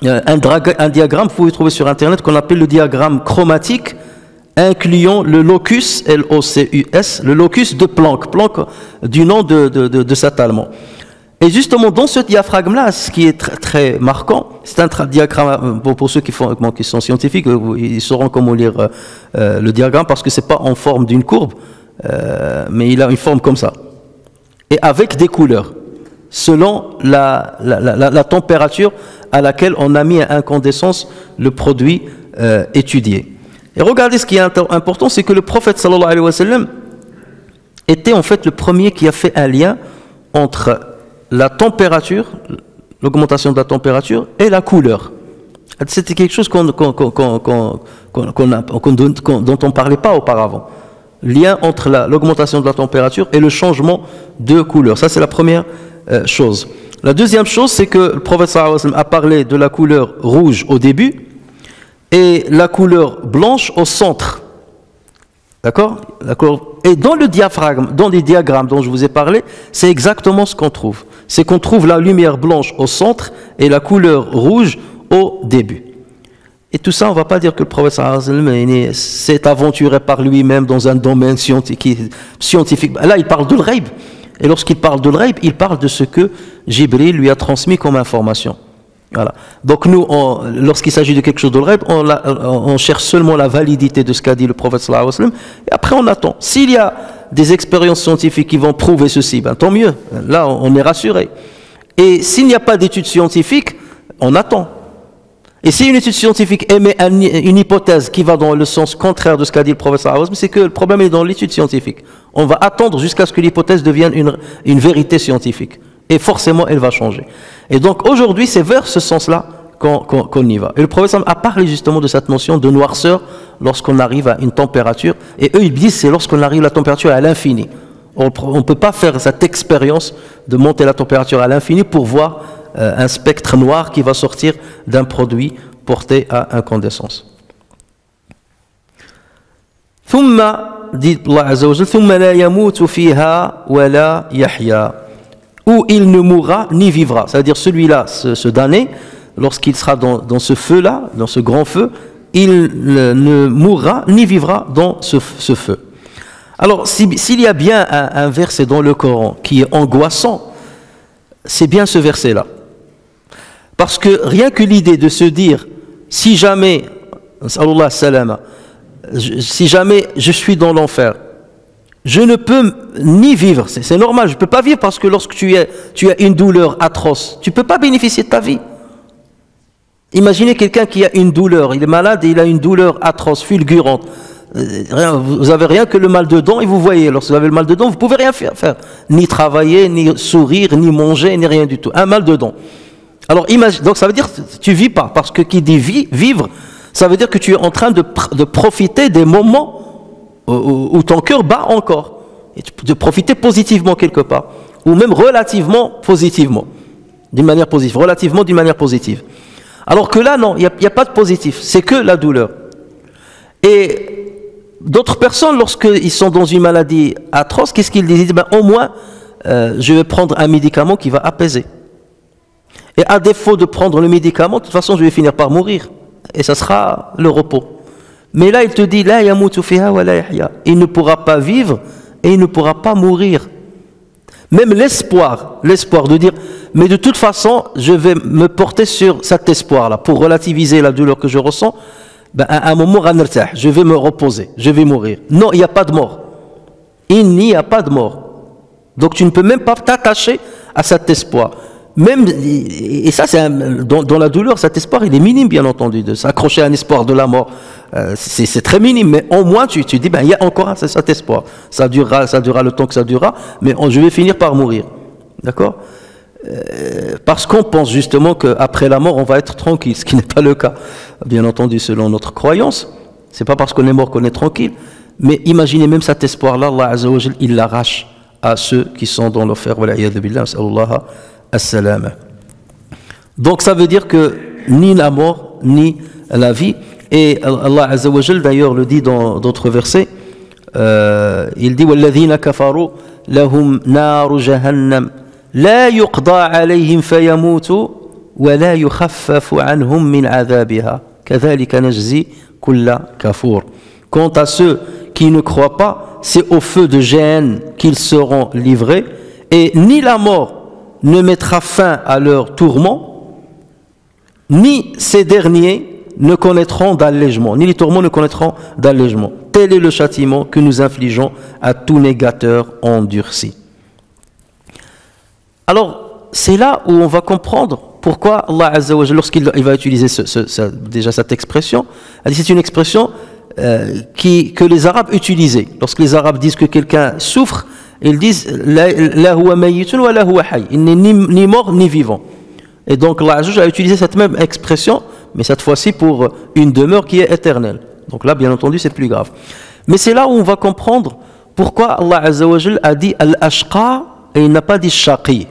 un diagramme, vous pouvez trouver sur Internet, qu'on appelle le diagramme chromatique, incluant le locus, L-O-C-U-S, le locus de Planck. Planck, du nom de cet Allemand. Et justement, dans ce diaphragme-là, ce qui est très, très marquant, c'est un diagramme, pour ceux qui sont scientifiques, ils sauront comment lire le diagramme, parce que ce n'est pas en forme d'une courbe, mais il a une forme comme ça. Et avec des couleurs, selon la température à laquelle on a mis à incandescence le produit étudié. Et regardez, ce qui est important, c'est que le prophète sallallahu alayhi wa sallam était en fait le premier qui a fait un lien entre la température, l'augmentation de la température et la couleur. C'était quelque chose dont on ne parlait pas auparavant. Lien entre l'augmentation de la température et le changement de couleur. Ça, c'est la première chose. La deuxième chose, c'est que le prophète sallallahu alayhi wa sallam a parlé de la couleur rouge au début et la couleur blanche au centre. D'accord? Et dans le diaphragme, dans les diagrammes dont je vous ai parlé, c'est exactement ce qu'on trouve. C'est qu'on trouve la lumière blanche au centre et la couleur rouge au début. Et tout ça, on ne va pas dire que le prophète s'est aventuré par lui-même dans un domaine scientifique. Là, il parle de l'ghaib. Et lorsqu'il parle de l'ghaib, il parle de ce que Jibril lui a transmis comme information. Voilà. Donc nous, lorsqu'il s'agit de quelque chose de l'ghaib, on cherche seulement la validité de ce qu'a dit le prophète sallallahu alayhi wa sallam, et après on attend. S'il y a des expériences scientifiques qui vont prouver ceci, ben, tant mieux. Là, on est rassuré. Et s'il n'y a pas d'études scientifiques, on attend. Et si une étude scientifique émet une hypothèse qui va dans le sens contraire de ce qu'a dit le prophète sallallahu alayhi wa sallam, c'est que le problème est dans l'étude scientifique. On va attendre jusqu'à ce que l'hypothèse devienne une vérité scientifique. Et forcément, elle va changer. Et donc, aujourd'hui, c'est vers ce sens-là qu'on y va. Et le prophète sallallahu alayhi wa sallam a parlé justement de cette notion de noirceur lorsqu'on arrive à une température. Et eux, ils disent c'est lorsqu'on arrive à la température à l'infini. On ne peut pas faire cette expérience de monter la température à l'infini pour voir un spectre noir qui va sortir d'un produit porté à incandescence. ثم dit Allah Azza wa Jalla ثم لا يموت فيها ولا يحيا, où il ne mourra ni vivra. C'est-à-dire celui-là, ce damné, lorsqu'il sera dans ce feu-là, dans ce grand feu, il ne mourra ni vivra dans ce feu. Alors, s'il y a bien un verset dans le Coran qui est angoissant, c'est bien ce verset-là. Parce que rien que l'idée de se dire, si jamais, si jamais je suis dans l'enfer, je ne peux ni vivre, c'est normal, je ne peux pas vivre parce que lorsque tu as une douleur atroce, tu ne peux pas bénéficier de ta vie. Imaginez quelqu'un qui a une douleur, il est malade et il a une douleur atroce, fulgurante. Vous n'avez rien que le mal de dents et vous voyez, lorsque vous avez le mal de dents, vous ne pouvez rien faire. Ni travailler, ni sourire, ni manger, ni rien du tout. Un mal de dents. Alors imagine, donc ça veut dire que tu ne vis pas, parce que qui dit vivre, ça veut dire que tu es en train de profiter des moments où ton cœur bat encore, et de profiter positivement quelque part, ou même relativement positivement, d'une manière positive, relativement d'une manière positive. Alors que là, non, il n'y a pas de positif, c'est que la douleur. Et d'autres personnes, lorsqu'ils sont dans une maladie atroce, qu'est-ce qu'ils disent? Ils disent, ben, au moins, je vais prendre un médicament qui va apaiser. Et à défaut de prendre le médicament, de toute façon, je vais finir par mourir. Et ça sera le repos. Mais là, il te dit, la yamutu fiha wa la yahya. Il ne pourra pas vivre et il ne pourra pas mourir. Même l'espoir de dire, mais de toute façon, je vais me porter sur cet espoir-là pour relativiser la douleur que je ressens. Ben, à un moment, je vais me reposer, je vais mourir. Non, il n'y a pas de mort. Il n'y a pas de mort. Donc tu ne peux même pas t'attacher à cet espoir. Même, et ça, dans la douleur, cet espoir, il est minime, bien entendu, de s'accrocher à un espoir de la mort. C'est très minime, mais au moins tu dis, ben, il y a encore cet espoir. Ça durera le temps que ça durera, mais je vais finir par mourir. D'accord? Parce qu'on pense justement qu'après la mort, on va être tranquille, ce qui n'est pas le cas. Bien entendu, selon notre croyance, c'est pas parce qu'on est mort qu'on est tranquille, mais imaginez même cet espoir-là, Allah Azza wa Jal, il l'arrache à ceux qui sont dans l'enfer. Donc ça veut dire que ni la mort, ni la vie, et Allah Azza wa Jal d'ailleurs le dit dans d'autres versets, il dit وَالَّذِينَ كَفَرُوا لَهُمْ نَارُ جَهَنَّمْ لا يقضى عليهم فيموتوا ولا يخفف عنهم من عذابها كذلك نجزي كل كفور. Quant à ceux qui ne croient pas, c'est au feu de Jahannam qu'ils seront livrés, et ni la mort ne mettra fin à leur tourment, ni ces derniers ne connaîtront d'allègement, ni les tourments ne connaîtront d'allègement. Tel est le châtiment que nous infligeons à tout négateur endurci. Alors, c'est là où on va comprendre pourquoi Allah Azza wa Jalla, lorsqu'il va utiliser déjà cette expression, c'est une expression que les Arabes utilisaient. Lorsque les Arabes disent que quelqu'un souffre, ils disent la huwa mayyitun wa la huwa hayy. Il n'est ni mort ni vivant. Et donc Allah Azza wa Jalla a utilisé cette même expression, mais cette fois-ci pour une demeure qui est éternelle. Donc là, bien entendu, c'est plus grave. Mais c'est là où on va comprendre pourquoi Allah Azza wa Jalla a dit al-ashqa et il n'a pas dit shaqi.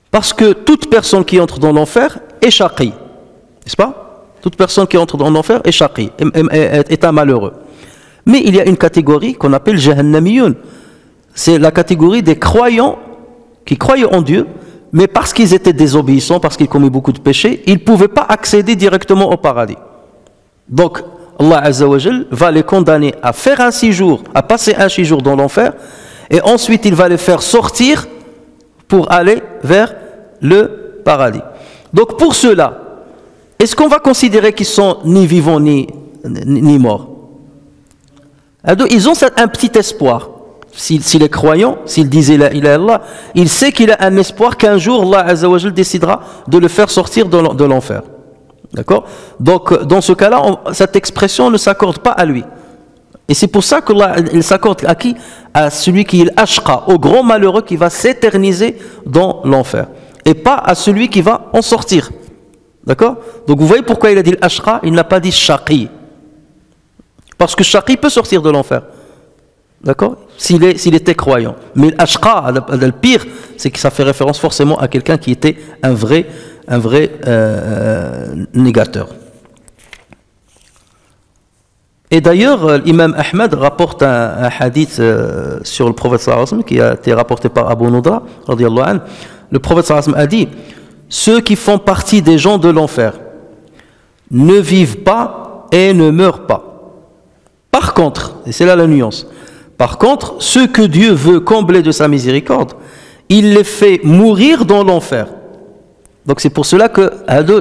Parce que toute personne qui entre dans l'enfer est shaqi, n'est-ce pas? Toute personne qui entre dans l'enfer est shaqi, est un malheureux. Mais il y a une catégorie qu'on appelle jahannamiyun. C'est la catégorie des croyants qui croyaient en Dieu, mais parce qu'ils étaient désobéissants, parce qu'ils commettaient beaucoup de péchés, ils ne pouvaient pas accéder directement au paradis. Donc, Allah Azza wa Jal va les condamner à faire un séjour, à passer un séjour dans l'enfer, et ensuite il va les faire sortir pour aller vers le paradis. Donc pour cela, est-ce qu'on va considérer qu'ils sont ni vivants ni morts? Ils ont un petit espoir. S'il est croyant, s'il disait la ilaha illallah, il sait qu'il a un espoir qu'un jour Allah Azza wa Jal décidera de le faire sortir de l'enfer. D'accord? Donc dans ce cas-là, cette expression ne s'accorde pas à lui. Et c'est pour ça qu'Allah s'accorde à qui? À celui qui est l'ashqa, au grand malheureux qui va s'éterniser dans l'enfer. Et pas à celui qui va en sortir. D'accord? Donc vous voyez pourquoi il a dit l'ashqa, il n'a pas dit shaqi. Parce que shaqi peut sortir de l'enfer. D'accord? S'il était croyant. Mais l'ashqa, le pire, c'est que ça fait référence forcément à quelqu'un qui était un vrai négateur. Et d'ailleurs, l'imam Ahmed rapporte un hadith sur le prophète sallallahu alayhi wa sallam qui a été rapporté par Abu Nudra radiyallahu anhu. Le prophète sallallahu alayhi wa sallam a dit: ceux qui font partie des gens de l'enfer ne vivent pas et ne meurent pas. Par contre, et c'est là la nuance, par contre, ceux que Dieu veut combler de sa miséricorde, il les fait mourir dans l'enfer. Donc c'est pour cela que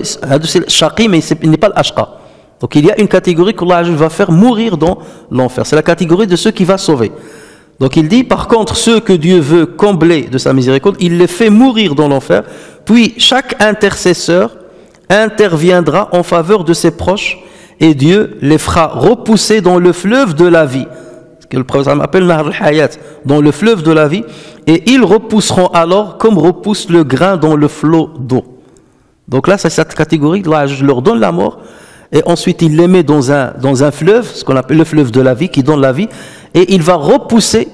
c'est le shaqi, mais il n'est pas l'ashqa. Donc il y a une catégorie qu'Allah va faire mourir dans l'enfer. C'est la catégorie de ceux qui va sauver. Donc il dit, par contre, ceux que Dieu veut combler de sa miséricorde, il les fait mourir dans l'enfer. Puis chaque intercesseur interviendra en faveur de ses proches et Dieu les fera repousser dans le fleuve de la vie. Ce que le prophète appelle Nahr al-Hayat, dans le fleuve de la vie. Et ils repousseront alors comme repousse le grain dans le flot d'eau. Donc là, c'est cette catégorie, là, je leur donne la mort. Et ensuite, il les met dans un fleuve, ce qu'on appelle le fleuve de la vie, qui donne la vie. Et il va repousser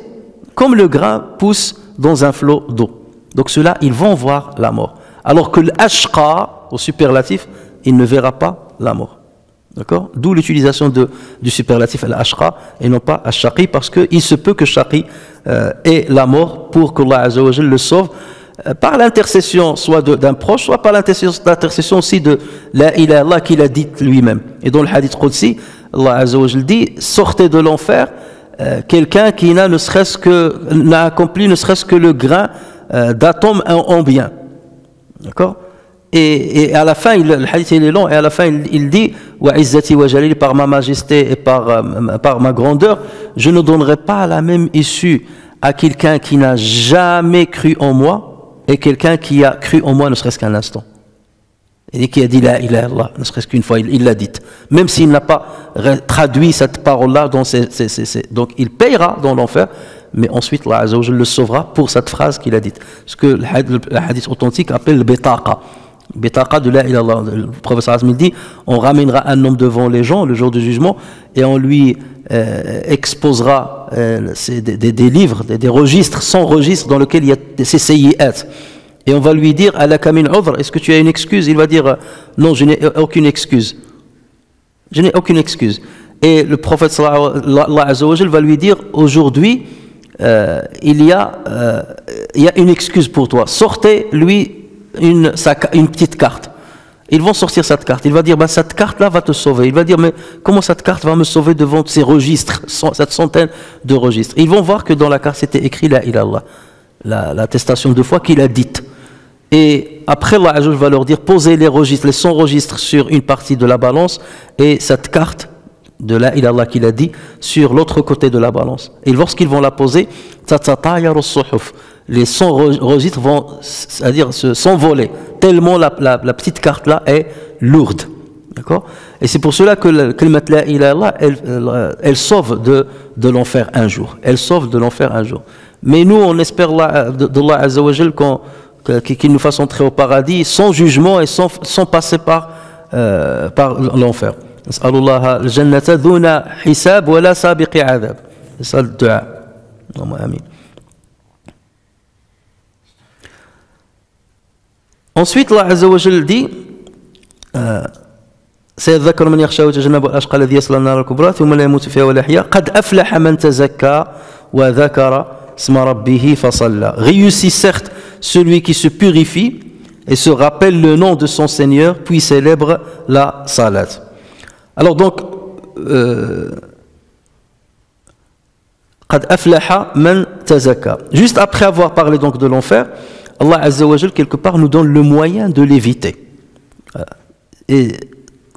comme le grain pousse dans un flot d'eau. Donc ceux-là, ils vont voir la mort. Alors que l'ashqa, au superlatif, il ne verra pas la mort. D'accord? D'où l'utilisation du superlatif al-ashqa et non pas al-shaqi, parce qu'il se peut que shaqi ait la mort pour qu'Allah Azza wa Jal le sauve par l'intercession soit d'un proche, soit par l'intercession aussi de la ilaha illallah qu'il a dit lui-même. Et dans le hadith Qudsi, Allah Azza wa Jal dit: sortez de l'enfer quelqu'un qui n'a accompli ne serait-ce que le grain d'atome en bien. D'accord? Et à la fin, le hadith il est long, et à la fin il dit: wa izzati wa jalili, par ma majesté et par ma grandeur, je ne donnerai pas la même issue à quelqu'un qui n'a jamais cru en moi et quelqu'un qui a cru en moi ne serait-ce qu'un instant. Et qui a dit la ilaha illallah, ne serait-ce qu'une fois, il l'a dite. Même s'il n'a pas traduit cette parole-là dans donc il payera dans l'enfer, mais ensuite Allah Azza wa Jalla le sauvera pour cette phrase qu'il a dite. Ce que le hadith authentique appelle le bitaqa. Bitaqa de la ilaha illallah. Le prophète sallallahu alayhi wa sallam dit: on ramènera un homme devant les gens le jour du jugement et on lui exposera des livres, des registres, 100 registres dans lesquels il y a ces sayyi'at. Et on va lui dire: alaka min udhr, est-ce que tu as une excuse? Il va dire: non, je n'ai aucune excuse. Je n'ai aucune excuse. Et le prophète sallallahu alayhi wa sallam va lui dire: aujourd'hui, il y a une excuse pour toi. Sortez-lui une petite carte. Ils vont sortir cette carte. Il va dire: cette carte-là va te sauver. Il va dire: mais comment cette carte va me sauver devant ces registres, cette centaine de registres? Ils vont voir que dans la carte c'était écrit la ilaha illallah, l'attestation de foi qu'il a dite. Et après, Allah va leur dire: posez les registres, les 100 registres sur une partie de la balance et cette carte de la ilaha illallah qu'il a dit sur l'autre côté de la balance. Et lorsqu'ils vont la poser, les 100 registres vont, c'est-à-dire s'envoler, tellement la petite carte là est lourde. D'accord? Et c'est pour cela que la kalimat la ilaha illallah, elle sauve de l'enfer un jour. Elle sauve de l'enfer un jour. Mais nous, on espère d'Allah Azza wa Jal qu'il nous fasse entrer au paradis sans jugement et sans passer par l'enfer. نسأل الله الجنة دون حساب ولا سابق عذاب. C'est le dua. Amin. Ensuite, Allah Azza wa Jal dit: سيذكر من يخشى ويتجنبه الأشقى الذي يصلى النار الكبرى ثم لا يموت فيها ولا يحيى قد أفلح من تزكى وذكر اسم ربه فصلى. Réussit certes celui qui se purifie et se rappelle le nom de son Seigneur, puis célèbre la salat. Alors donc, قد أفلح من تزكى. Juste après avoir parlé donc de l'enfer, Allah Azza wa Jal quelque part nous donne le moyen de l'éviter. Et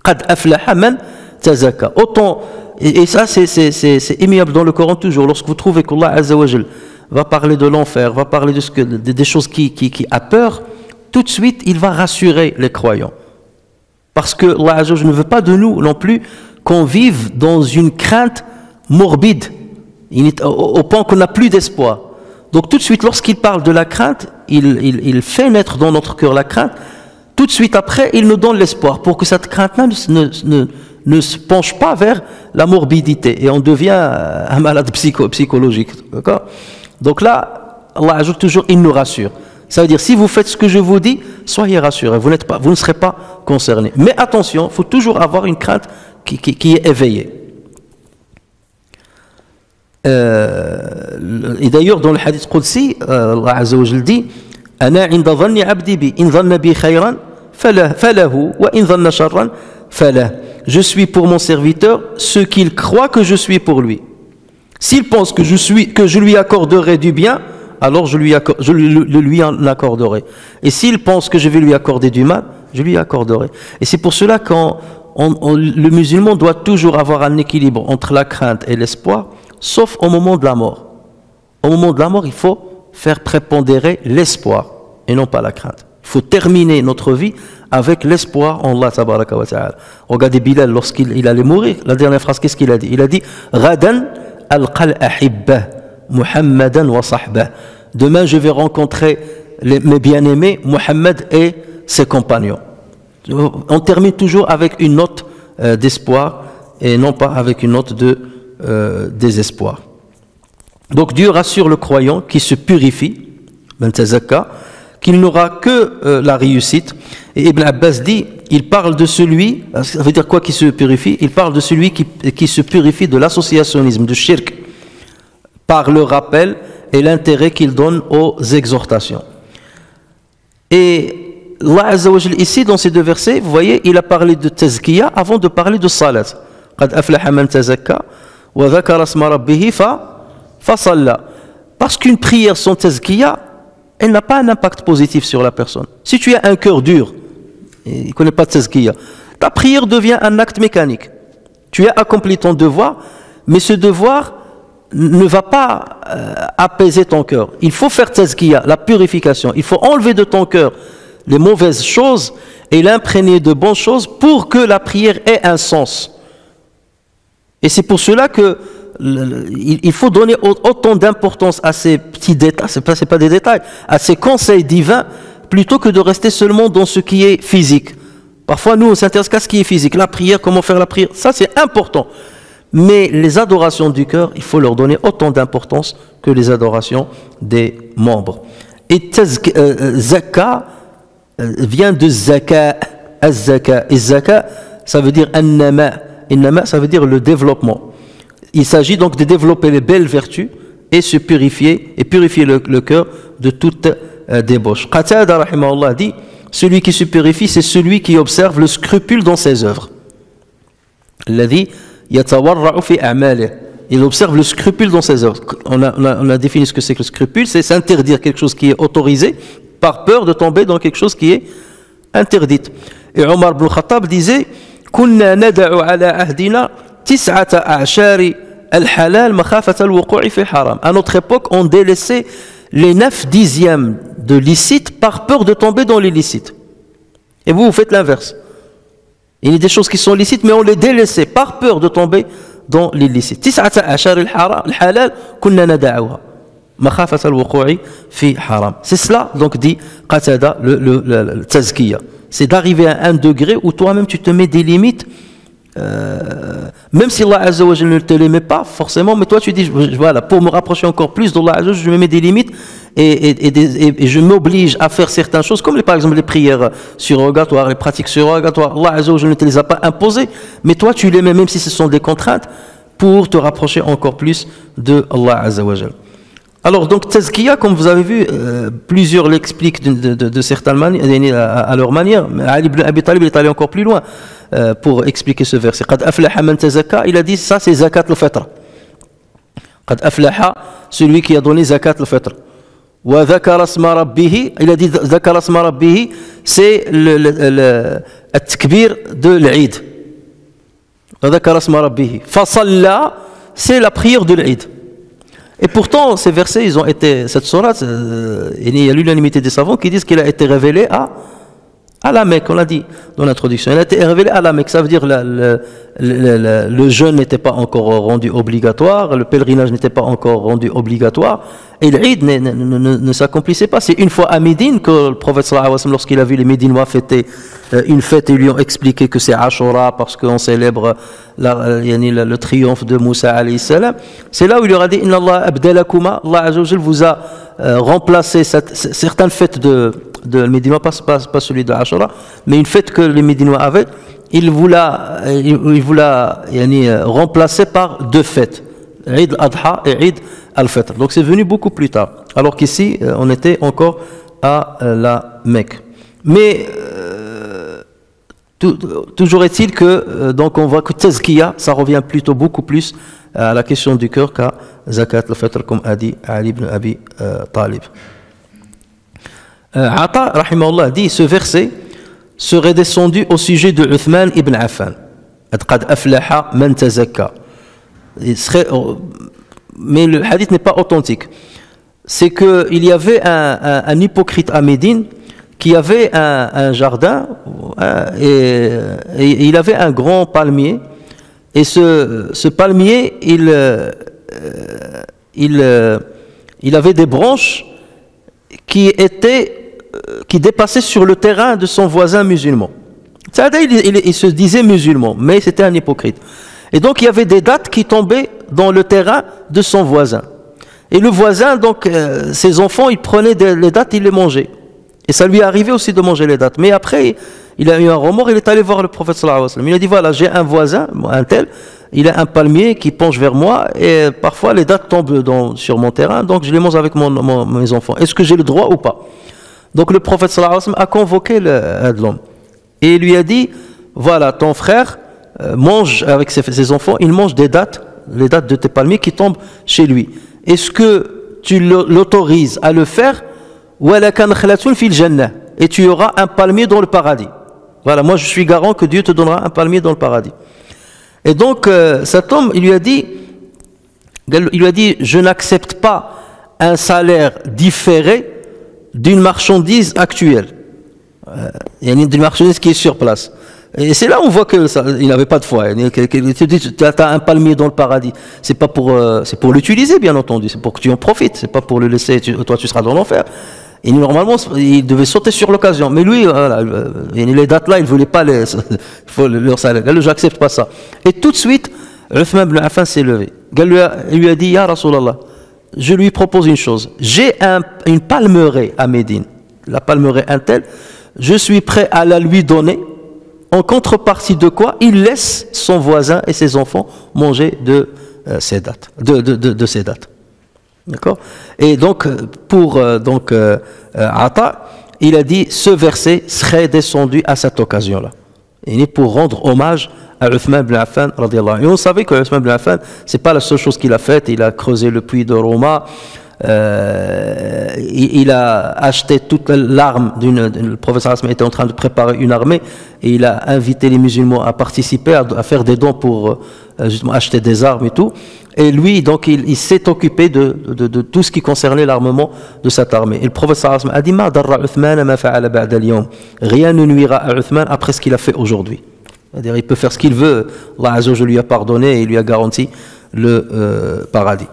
قد أفلح من تزكى. Autant, et ça c'est immuable dans le Coran toujours. Lorsque vous trouvez qu'Allah Azza wa Jal va parler de l'enfer, va parler de des choses qui a peur, tout de suite il va rassurer les croyants. Parce que Allah Azza wa Jal ne veut pas de nous non plus qu'on vive dans une crainte morbide, au point qu'on n'a plus d'espoir. Donc tout de suite, lorsqu'il parle de la crainte, il fait naître dans notre cœur la crainte. Tout de suite après, il nous donne l'espoir pour que cette crainte-là ne se penche pas vers la morbidité et on devient un malade psychologique. D'accord? Donc là, Allah ajoute toujours, il nous rassure. Ça veut dire, si vous faites ce que je vous dis, soyez rassurés, vous ne serez pas concernés. Mais attention, il faut toujours avoir une crainte qui est éveillée. Et d'ailleurs, dans le hadith Qudsi, Allah Azza wa Jal dit, Ana inda dhanni abdi bi, in dhanna bi khayran, falahu, wa in dhanna sharran, falah. Je suis pour mon serviteur ce qu'il croit que je suis pour lui. S'il pense que je lui accorderai du bien, alors je lui en accorderai. Et s'il pense que je vais lui accorder du mal, je lui accorderai. Et c'est pour cela que le musulman doit toujours avoir un équilibre entre la crainte et l'espoir, sauf au moment de la mort. Au moment de la mort, il faut faire prépondérer l'espoir et non pas la crainte. Il faut terminer notre vie avec l'espoir en Allah tabaraka wa ta'ala. Regardez Bilal lorsqu'il allait mourir, la dernière phrase, qu'est-ce qu'il a dit? Il a dit Ghadan alqal ahibba Muhammadan wa sahbah. Demain je vais rencontrer mes bien-aimés, Muhammad et ses compagnons. On termine toujours avec une note d'espoir et non pas avec une note de désespoir. Donc Dieu rassure le croyant qui se purifie, ben tazakka, qu'il n'aura que la réussite. Et Ibn Abbas dit, il parle de celui, ça veut dire quoi qui se purifie? Il parle de celui qui se purifie de l'associationnisme, du shirk, par le rappel et l'intérêt qu'il donne aux exhortations. Et Allah Azza wa Jal, ici dans ces deux versets, vous voyez, il a parlé de tazkiya avant de parler de salat. قد أفلح من تزكى وذكر اسم ربه فصلى. Parce qu'une prière sans tazkiya, elle n'a pas un impact positif sur la personne. Si tu as un cœur dur, et il ne connaît pas de tazkiya, ta prière devient un acte mécanique. Tu as accompli ton devoir, mais ce devoir ne va pas apaiser ton cœur. Il faut faire tazkiya, la purification. Il faut enlever de ton cœur les mauvaises choses et l'imprégner de bonnes choses pour que la prière ait un sens. Et c'est pour cela que il faut donner autant d'importance à ces petits détails, c'est pas des détails, à ces conseils divins, plutôt que de rester seulement dans ce qui est physique. Parfois, nous, on s'intéresse qu'à ce qui est physique. La prière, comment faire la prière, ça c'est important. Mais les adorations du cœur, il faut leur donner autant d'importance que les adorations des membres. Et zaka vient de zaka, az-zaka. Et zaka, ça veut dire annama. Innama, ça veut dire le développement. Il s'agit donc de développer les belles vertus et se purifier, et purifier le cœur de toute débauche. Qatada rahimahullah dit, celui qui se purifie, c'est celui qui observe le scrupule dans ses œuvres. Alladhi yatawarra'u fi a'malihi. Il observe le scrupule dans ses œuvres. On a défini ce que c'est que le scrupule, c'est s'interdire quelque chose qui est autorisé par peur de tomber dans quelque chose qui est interdit. Et Omar ibn Khattab disait, كنا ندع على عهدنا 9 أعشار الحلال مخافة الوقوع في حرام. À notre époque, on délaissait les 9/10 de licite par peur de tomber dans l'illicite. Et vous faites l'inverse. Il y a des choses qui sont licites, mais on les délaissait par peur de tomber dans l'illicite. 9 أعشار الحلال كنا ندعها مخافة الوقوع في حرام. C'est cela, donc dit Qatada, le tazkiya. C'est d'arriver à un degré où toi-même tu te mets des limites, même si Allah Azza wa Jal ne te les met pas forcément, mais toi tu dis, voilà, pour me rapprocher encore plus d'Allah Azza wa Jal, je me mets des limites et je m'oblige à faire certaines choses, comme par exemple les prières surrogatoires, les pratiques surrogatoires. Allah Azza wa Jal ne te les a pas imposées, mais toi tu les mets, même si ce sont des contraintes, pour te rapprocher encore plus de Allah Azza wa Jal. Alors, donc, Tazkiya, comme vous avez vu, plusieurs l'expliquent de certaines manières, à leur manière. Mais Ali ibn Abi Talib est allé encore plus loin pour expliquer ce verset. Qad aflaha man tazakka, il a dit ça, c'est zakat al-fitr. Qad aflaha, celui qui a donné zakat al-fitr. Wa dhakara asma rabbih, il a dit dhakara asma rabbih, c'est le takbir de l'Eid. Wa dhakara asma rabbih. Fa salla, c'est la prière de l'Eid. Et pourtant, ces versets, ils ont été, cette sourate, il y a l'unanimité des savants qui disent qu'il a été révélé à la Mecque, on l'a dit dans l'introduction. Il a été révélé à la Mecque, ça veut dire le jeûne n'était pas encore rendu obligatoire, le pèlerinage n'était pas encore rendu obligatoire, et l'Eid ne s'accomplissait pas. C'est une fois à Médine que le prophète sallallahu alayhi wa sallam, lorsqu'il a vu les Médinois fêter une fête, ils lui ont expliqué que c'est Ashura parce qu'on célèbre le triomphe de Moussa alayhi salam. C'est là où il leur a dit Inna Allah abdalakuma, Allah azza wa jalla vous a remplacé certaines fêtes de Médinois, pas celui de Ashura, mais une fête que les Médinois avaient, il vous l'a remplacé par deux fêtes, Eid al-Adha et Eid al-Fitr. Donc c'est venu beaucoup plus tard, alors qu'ici on était encore à la Mecque. Mais toujours est-il que donc on voit que Tazkiya, ça revient plutôt beaucoup plus à la question du cœur qu'à Zakat al-Fitr, comme a dit Ali ibn Abi Talib. Ata, rahimahullah, dit ce verset serait descendu au sujet de Uthman ibn Affan. Qad aflaha man tazakka. Mais le hadith n'est pas authentique. C'est qu'il y avait un hypocrite à Médine qui avait un jardin et il avait un grand palmier. Et ce palmier, il avait des branches qui dépassaient sur le terrain de son voisin musulman. Il se disait musulman, mais c'était un hypocrite. Et donc il y avait des dattes qui tombaient dans le terrain de son voisin. Et le voisin, donc ses enfants, ils prenaient les dattes, ils les mangeaient. Et ça lui est arrivé aussi de manger les dattes. Mais après, il a eu un remords, il est allé voir le prophète sallallahu alayhi wa sallam. Il a dit voilà, j'ai un voisin, un tel, il a un palmier qui penche vers moi et parfois les dattes tombent sur mon terrain, donc je les mange avec mes enfants. Est-ce que j'ai le droit ou pas? Donc le prophète sallallahu alayhi wa sallam a convoqué l'homme et il lui a dit voilà, ton frère mange avec ses enfants, il mange les dattes de tes palmiers qui tombent chez lui. Est-ce que tu l'autorises à le faire? Et tu auras un palmier dans le paradis. Voilà, moi je suis garant que Dieu te donnera un palmier dans le paradis. Et donc cet homme, il lui a dit je n'accepte pas un salaire différé d'une marchandise actuelle. Il y a une marchandise qui est sur place. Et c'est là où on voit qu'il n'avait pas de foi. Tu as un palmier dans le paradis. C'est pour l'utiliser, bien entendu. C'est pour que tu en profites. C'est pas pour le laisser. Toi, tu seras dans l'enfer. Et normalement, il devait sauter sur l'occasion. Mais lui, voilà, les dates là, il ne voulait pas leur salaire. Je n'accepte pas ça. Et tout de suite, Uthman ibn Affan s'est levé. Il lui a dit, Ya Rasulallah, je lui propose une chose. J'ai une palmeraie à Médine. La palmeraie Intel, je suis prêt à la lui donner. En contrepartie de quoi il laisse son voisin et ses enfants manger de ces dates. De ces dates. D'accord? Et donc, pour Ata, il a dit ce verset serait descendu à cette occasion-là. Il est pour rendre hommage à Uthman ibn Affan, radiyallahu anhu. Et on savait que Uthman ibn Affan, c'est pas la seule chose qu'il a faite. Il a creusé le puits de Roma. Il a acheté toute l'arme le professeur Hassan était en train de préparer une armée et il a invité les musulmans à participer, à faire des dons pour justement acheter des armes et tout. Et lui, donc, il s'est occupé de tout ce qui concernait l'armement de cette armée. Et le professeur Hassan a dit rien ne nuira à Uthman après ce qu'il a fait aujourd'hui. C'est-à-dire, il peut faire ce qu'il veut. Allah Azza wa Jalla lui a pardonné et il lui a garanti le paradis.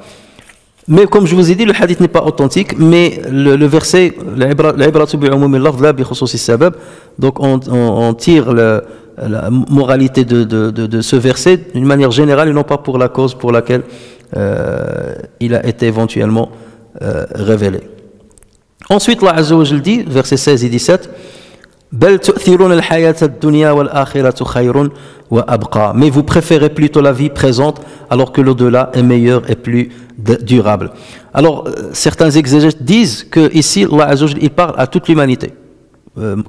Mais comme je vous ai dit, le hadith n'est pas authentique, mais le verset, donc on tire la moralité de ce verset d'une manière générale et non pas pour la cause pour laquelle il a été éventuellement révélé. Ensuite, Allah Azza wa Jalla dit, versets 16 et 17, بل تؤثرون الحياة الدنيا والآخرة خير وأبقى. Mais vous préférez plutôt la vie présente alors que l'au-delà est meilleur et plus durable. Alors certains exégètes disent que ici Allah Azza wa Jalla, il parle à toute l'humanité,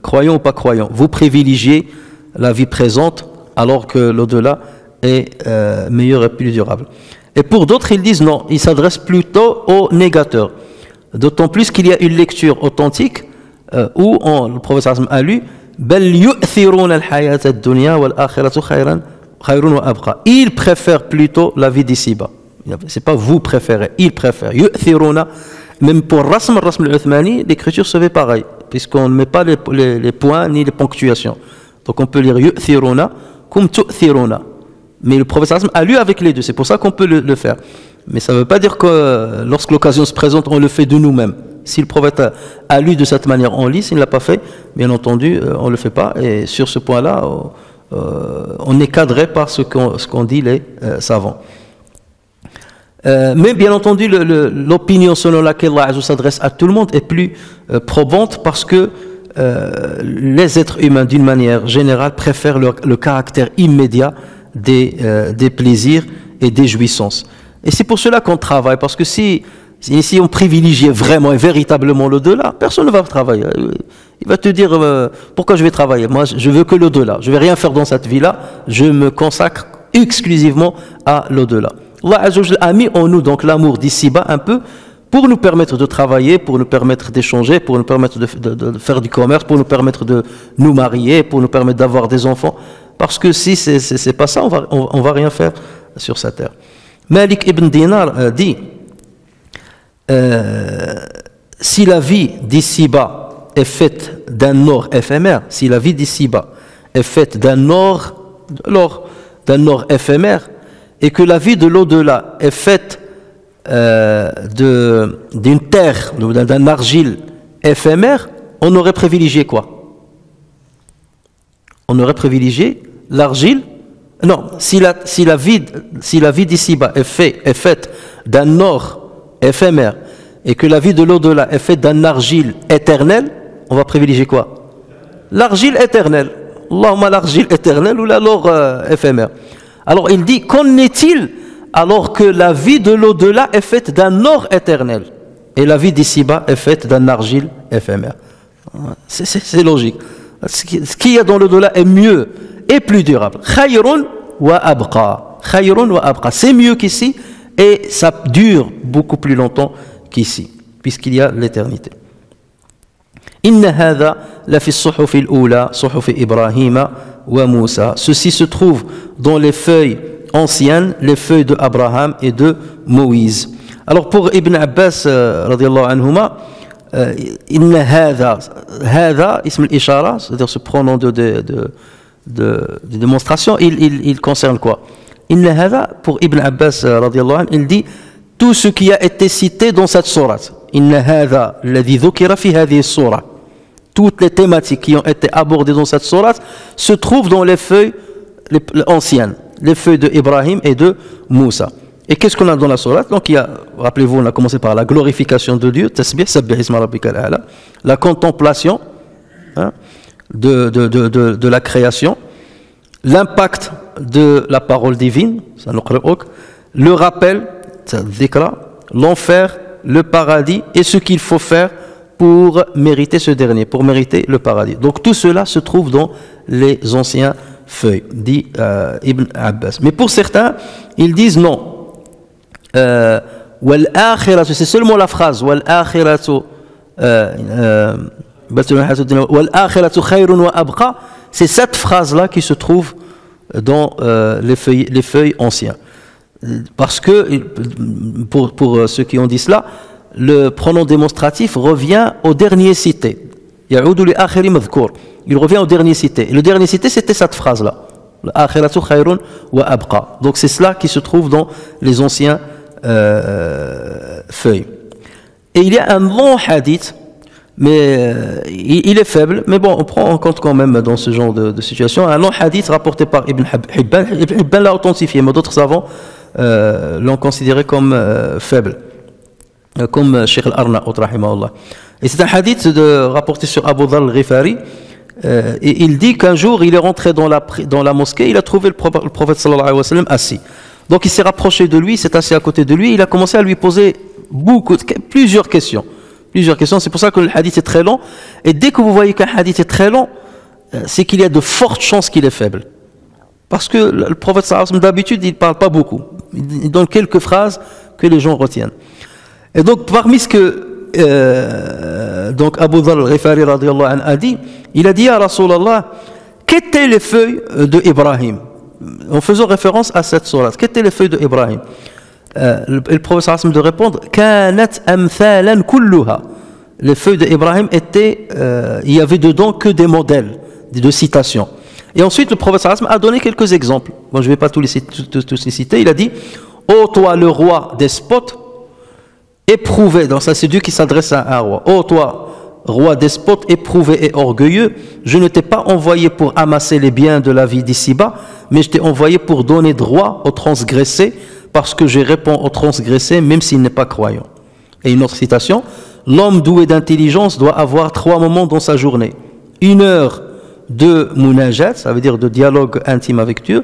croyants ou pas croyants. Vous privilégiez la vie présente alors que l'au-delà est meilleur et plus durable. Et pour d'autres ils disent non, il s'adresse plutôt aux négateurs. D'autant plus qu'il y a une lecture authentique où le prophète a lu il préfère plutôt la vie d'ici-bas. C'est pas vous préférez, il préfère. Même pour Rasm al-Uthmani, l'écriture se fait pareil, puisqu'on ne met pas les points ni les ponctuations. Donc on peut lire yu'thiruna comme tu'thiruna. Mais le prophète a lu avec les deux, c'est pour ça qu'on peut le faire. Mais ça ne veut pas dire que lorsque l'occasion se présente, on le fait de nous-mêmes. Si le prophète a lu de cette manière, on lit. S'il ne l'a pas fait, bien entendu, on ne le fait pas. Et sur ce point-là, on est cadré par ce qu'ont dit les savants. Mais bien entendu, l'opinion selon laquelle Allah s'adresse à tout le monde est plus probante parce que les êtres humains, d'une manière générale, préfèrent le caractère immédiat des plaisirs et des jouissances. Et c'est pour cela qu'on travaille, parce que si on privilégiait vraiment et véritablement l'au-delà, personne ne va travailler. Il va te dire pourquoi je vais travailler. Moi, je veux que l'au-delà. Je ne vais rien faire dans cette vie-là. Je me consacre exclusivement à l'au-delà. Allah Azza wa Jalla a mis en nous donc l'amour d'ici-bas un peu pour nous permettre de travailler, pour nous permettre d'échanger, pour nous permettre de faire du commerce, pour nous permettre de nous marier, pour nous permettre d'avoir des enfants. Parce que si c'est pas ça, on va rien faire sur cette terre. Malik ibn Dinar dit si la vie d'ici-bas est faite d'un or éphémère, si la vie d'ici-bas est faite d'un or éphémère, et que la vie de l'au-delà est faite d'une terre, d'un argile éphémère, on aurait privilégié quoi? On aurait privilégié l'argile. Non, si la vie d'ici-bas est faite d'un or éphémère et que la vie de l'au-delà est faite d'un argile éternel, on va privilégier quoi? L'argile éternelle. Allahumma l'argile éternelle ou l'or éphémère. Alors il dit, qu'en est-il alors que la vie de l'au-delà est faite d'un or éternel et la vie d'ici-bas est faite d'un argile éphémère? C'est logique. Ce qu'il y a dans l'au-delà est mieux et plus durable. Khayrun wa abqa. Khayrun wa abqa. C'est mieux qu'ici et ça dure beaucoup plus longtemps qu'ici, puisqu'il y a l'éternité. Inna hadha la fi as-suhuf al-ula, suhuf Ibrahim wa Moussa. Ceci se trouve dans les feuilles anciennes, les feuilles de Abraham et de Moïse. Alors pour Ibn Abbas radiyallahu anhuma, inna hadha ism al-ishara, c'est-à-dire ce pronom de démonstration, il concerne quoi? Inna hadha, pour Ibn Abbas radiyallahu anhu, il dit tout ce qui a été cité dans cette sourate. Inna hadha alladhi dhukira fi hadhihi as-surah. Toutes les thématiques qui ont été abordées dans cette sourate se trouvent dans les feuilles anciennes, les feuilles de Ibrahim et de Moussa. Et qu'est-ce qu'on a dans la sourate? Donc il y a, rappelez-vous, on a commencé par la glorification de Dieu, tasbih, sabbih isma rabbikal a'la, la contemplation de la création, l'impact de la parole divine, le rappel, l'enfer, le paradis et ce qu'il faut faire pour mériter ce dernier, pour mériter le paradis. Donc tout cela se trouve dans les anciens feuilles, dit Ibn Abbas. Mais pour certains, ils disent non. C'est seulement la phrase c'est cette phrase-là qui se trouve dans les feuilles anciennes. Parce que, pour ceux qui ont dit cela, le pronom démonstratif revient au dernier cité. Il revient au dernier cité. Et le dernier cité, c'était cette phrase-là. Donc c'est cela qui se trouve dans les anciens feuilles. Et il y a un long hadith, mais il est faible, mais bon, on prend en compte quand même dans ce genre de situation. Un long hadith rapporté par Ibn Hibban. Ibn Hibban l'a authentifié, mais d'autres savants l'ont considéré comme faible, comme Sheikh al-Arnaout rahimahullah. Et c'est un hadith rapporté sur Abu Dhar al-Ghifari Et il dit qu'un jour, il est rentré dans la mosquée, il a trouvé le prophète sallallahu alayhi wa sallam assis. Donc il s'est rapproché de lui, il s'est assis à côté de lui, il a commencé à lui poser plusieurs questions. C'est pour ça que le hadith est très long. Et dès que vous voyez qu'un hadith est très long, c'est qu'il y a de fortes chances qu'il est faible. Parce que le prophète sallallahu alayhi wa sallam, d'habitude, il ne parle pas beaucoup. Il donne quelques phrases que les gens retiennent. Et donc, parmi ce que donc Abu Dharr al-Ghifari radiyallahu anhu a dit, il a dit à Rasulallah, qu'étaient les feuilles de Ibrahim, en faisant référence à cette sourate, qu'étaient les feuilles de Ibrahim? Le prophète sallallahu alayhi wa sallam de répondre, kanat amthalan kulluha. Les feuilles d'Ibrahim étaient, il y avait dedans que des modèles de citations. Et ensuite, le prophète sallallahu alayhi wa sallam a donné quelques exemples. Bon, je ne vais pas tous les citer. Il a dit, ô toi le roi despote, éprouvé, donc ça c'est Dieu qui s'adresse à un roi. Ô toi, roi despote, éprouvé et orgueilleux, je ne t'ai pas envoyé pour amasser les biens de la vie d'ici-bas, mais je t'ai envoyé pour donner droit aux transgressés, parce que je réponds aux transgressés, même s'il n'est pas croyant. Et une autre citation, l'homme doué d'intelligence doit avoir 3 moments dans sa journée. 1 heure de munajat, ça veut dire de dialogue intime avec Dieu,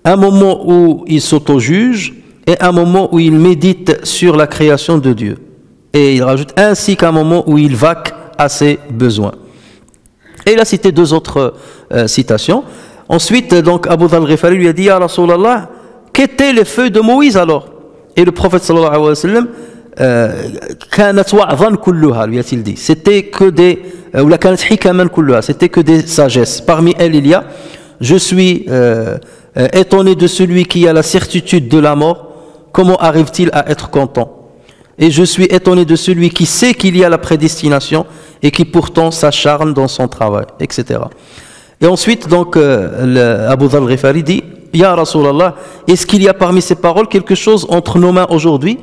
un moment où il s'auto-juge, et un moment où il médite sur la création de Dieu. Et il rajoute ainsi qu'un moment où il vaque à ses besoins. Et il a cité 2 autres citations. Ensuite, donc, Abu Dharr al-Ghifari lui a dit, Ya Rasulallah, qu'étaient les feuilles de Moïse alors? Et le prophète sallallahu alayhi wa sallam, kanat wa'dhan kulluha, lui a-t-il dit. C'était que des, ou la kanat hikaman kulluha, c'était que des sagesses. Parmi elles, il y a, je suis étonné de celui qui a la certitude de la mort. Comment arrive-t-il à être content? Et je suis étonné de celui qui sait qu'il y a la prédestination et qui pourtant s'acharne dans son travail, etc. Et ensuite, donc, Abu Dharr al-Ghifari dit, Ya Rasulallah, est-ce qu'il y a parmi ces paroles quelque chose entre nos mains aujourd'hui?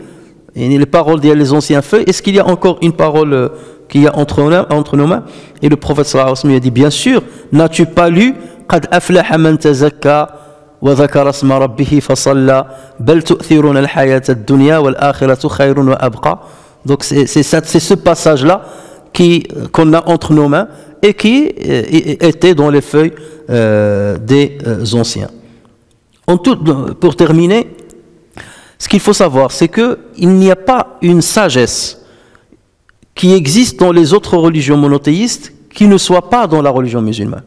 Et les paroles des anciens feuilles, est-ce qu'il y a encore une parole qu'il y a entre nos mains? Et le prophète sallallahu alayhi wa sallam a dit, bien sûr, n'as-tu pas lu Qad aflaha man tazakka وذكر اسم ربه فصلى بل تؤثرون الحياة الدنيا والآخرة خير وأبقى. Donc c'est ce passage-là qu'on a entre nos mains et qui était dans les feuilles des anciens. Pour terminer, ce qu'il faut savoir, c'est qu'il n'y a pas une sagesse qui existe dans les autres religions monothéistes qui ne soit pas dans la religion musulmane.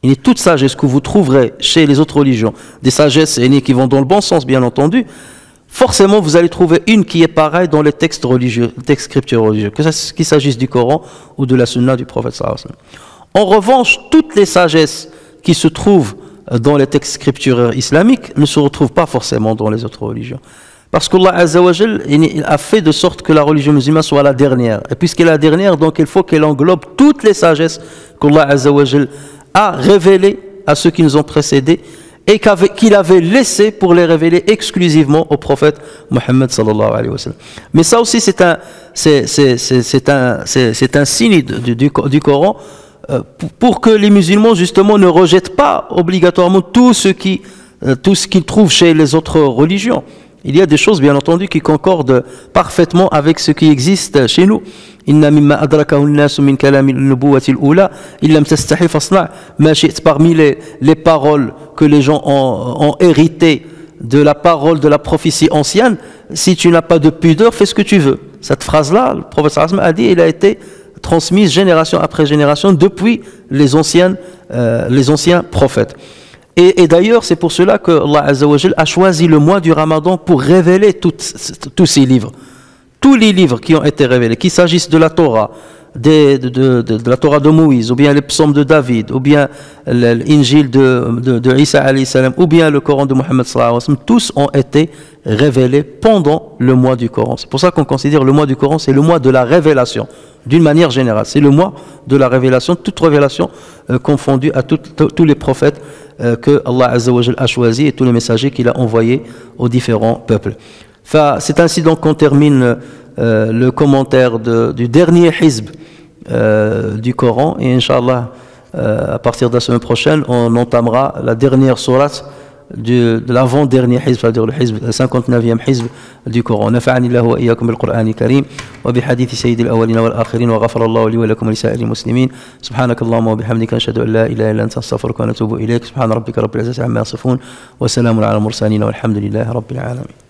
Il est toute sagesse que vous trouverez chez les autres religions, des sagesses qui vont dans le bon sens, bien entendu, forcément vous allez trouver une qui est pareille dans les textes religieux, les textes scriptures religieux, qu'il s'agisse du Coran ou de la Sunna du prophète sallallahu alayhi wa sallam. En revanche, toutes les sagesses qui se trouvent dans les textes scripturaires islamiques ne se retrouvent pas forcément dans les autres religions. Parce qu'Allah Azza wa Jal a fait de sorte que la religion musulmane soit la dernière. Et puisqu'elle est la dernière, donc il faut qu'elle englobe toutes les sagesses qu'Allah Azza wa Jal a révélé à ceux qui nous ont précédés et qu'il avait laissé pour les révéler exclusivement au prophète Mohammed sallallahu alayhi wa sallam. Mais ça aussi c'est un signe du Coran pour que les musulmans justement ne rejettent pas obligatoirement tout ce qu'ils trouvent chez les autres religions. Il y a des choses bien entendu qui concordent parfaitement avec ce qui existe chez nous. Parmi les paroles que les gens ont héritées de la parole de la prophétie ancienne, si tu n'as pas de pudeur, fais ce que tu veux. Cette phrase-là, le prophète sallallahu alayhi wa sallam a dit, elle a été transmise génération après génération depuis les anciens prophètes. Et d'ailleurs, c'est pour cela que Allah Azza wa Jal a choisi le mois du Ramadan pour révéler tous ces livres. Tous les livres qui ont été révélés, qu'il s'agisse de la Torah, de la Torah de Moïse, ou bien les psaumes de David, ou bien l'Injil de Isa alayhi salam, ou bien le Coran de Mohammed sallallahu alayhi wa sallam, tous ont été révélés pendant le mois du Coran. C'est pour ça qu'on considère le mois du Coran, c'est le mois de la révélation, d'une manière générale. C'est le mois de la révélation, toute révélation confondue à tous les prophètes que Allah Azza wa Jal a choisi et tous les messagers qu'il a envoyés aux différents peuples. C'est ainsi donc qu'on termine le commentaire du dernier hizb du Coran, et Inch'Allah à partir de la semaine prochaine on entamera la dernière sourate de l'avant-dernier hizb, c'est-à-dire le hizb, le 59e hizb du Coran. نفعني الله وإياكم بالقرآن الكريم وبحديث سيد الأولين والآخرين وغفر الله لي ولكم ولسائر المسلمين. سبحانك اللهم وبحمدك نشهد أن لا إله إلا أنت نستغفرك ونتوب إليك. سبحان ربك رب العزة عما يصفون وسلام على المرسلين والحمد لله رب العالمين.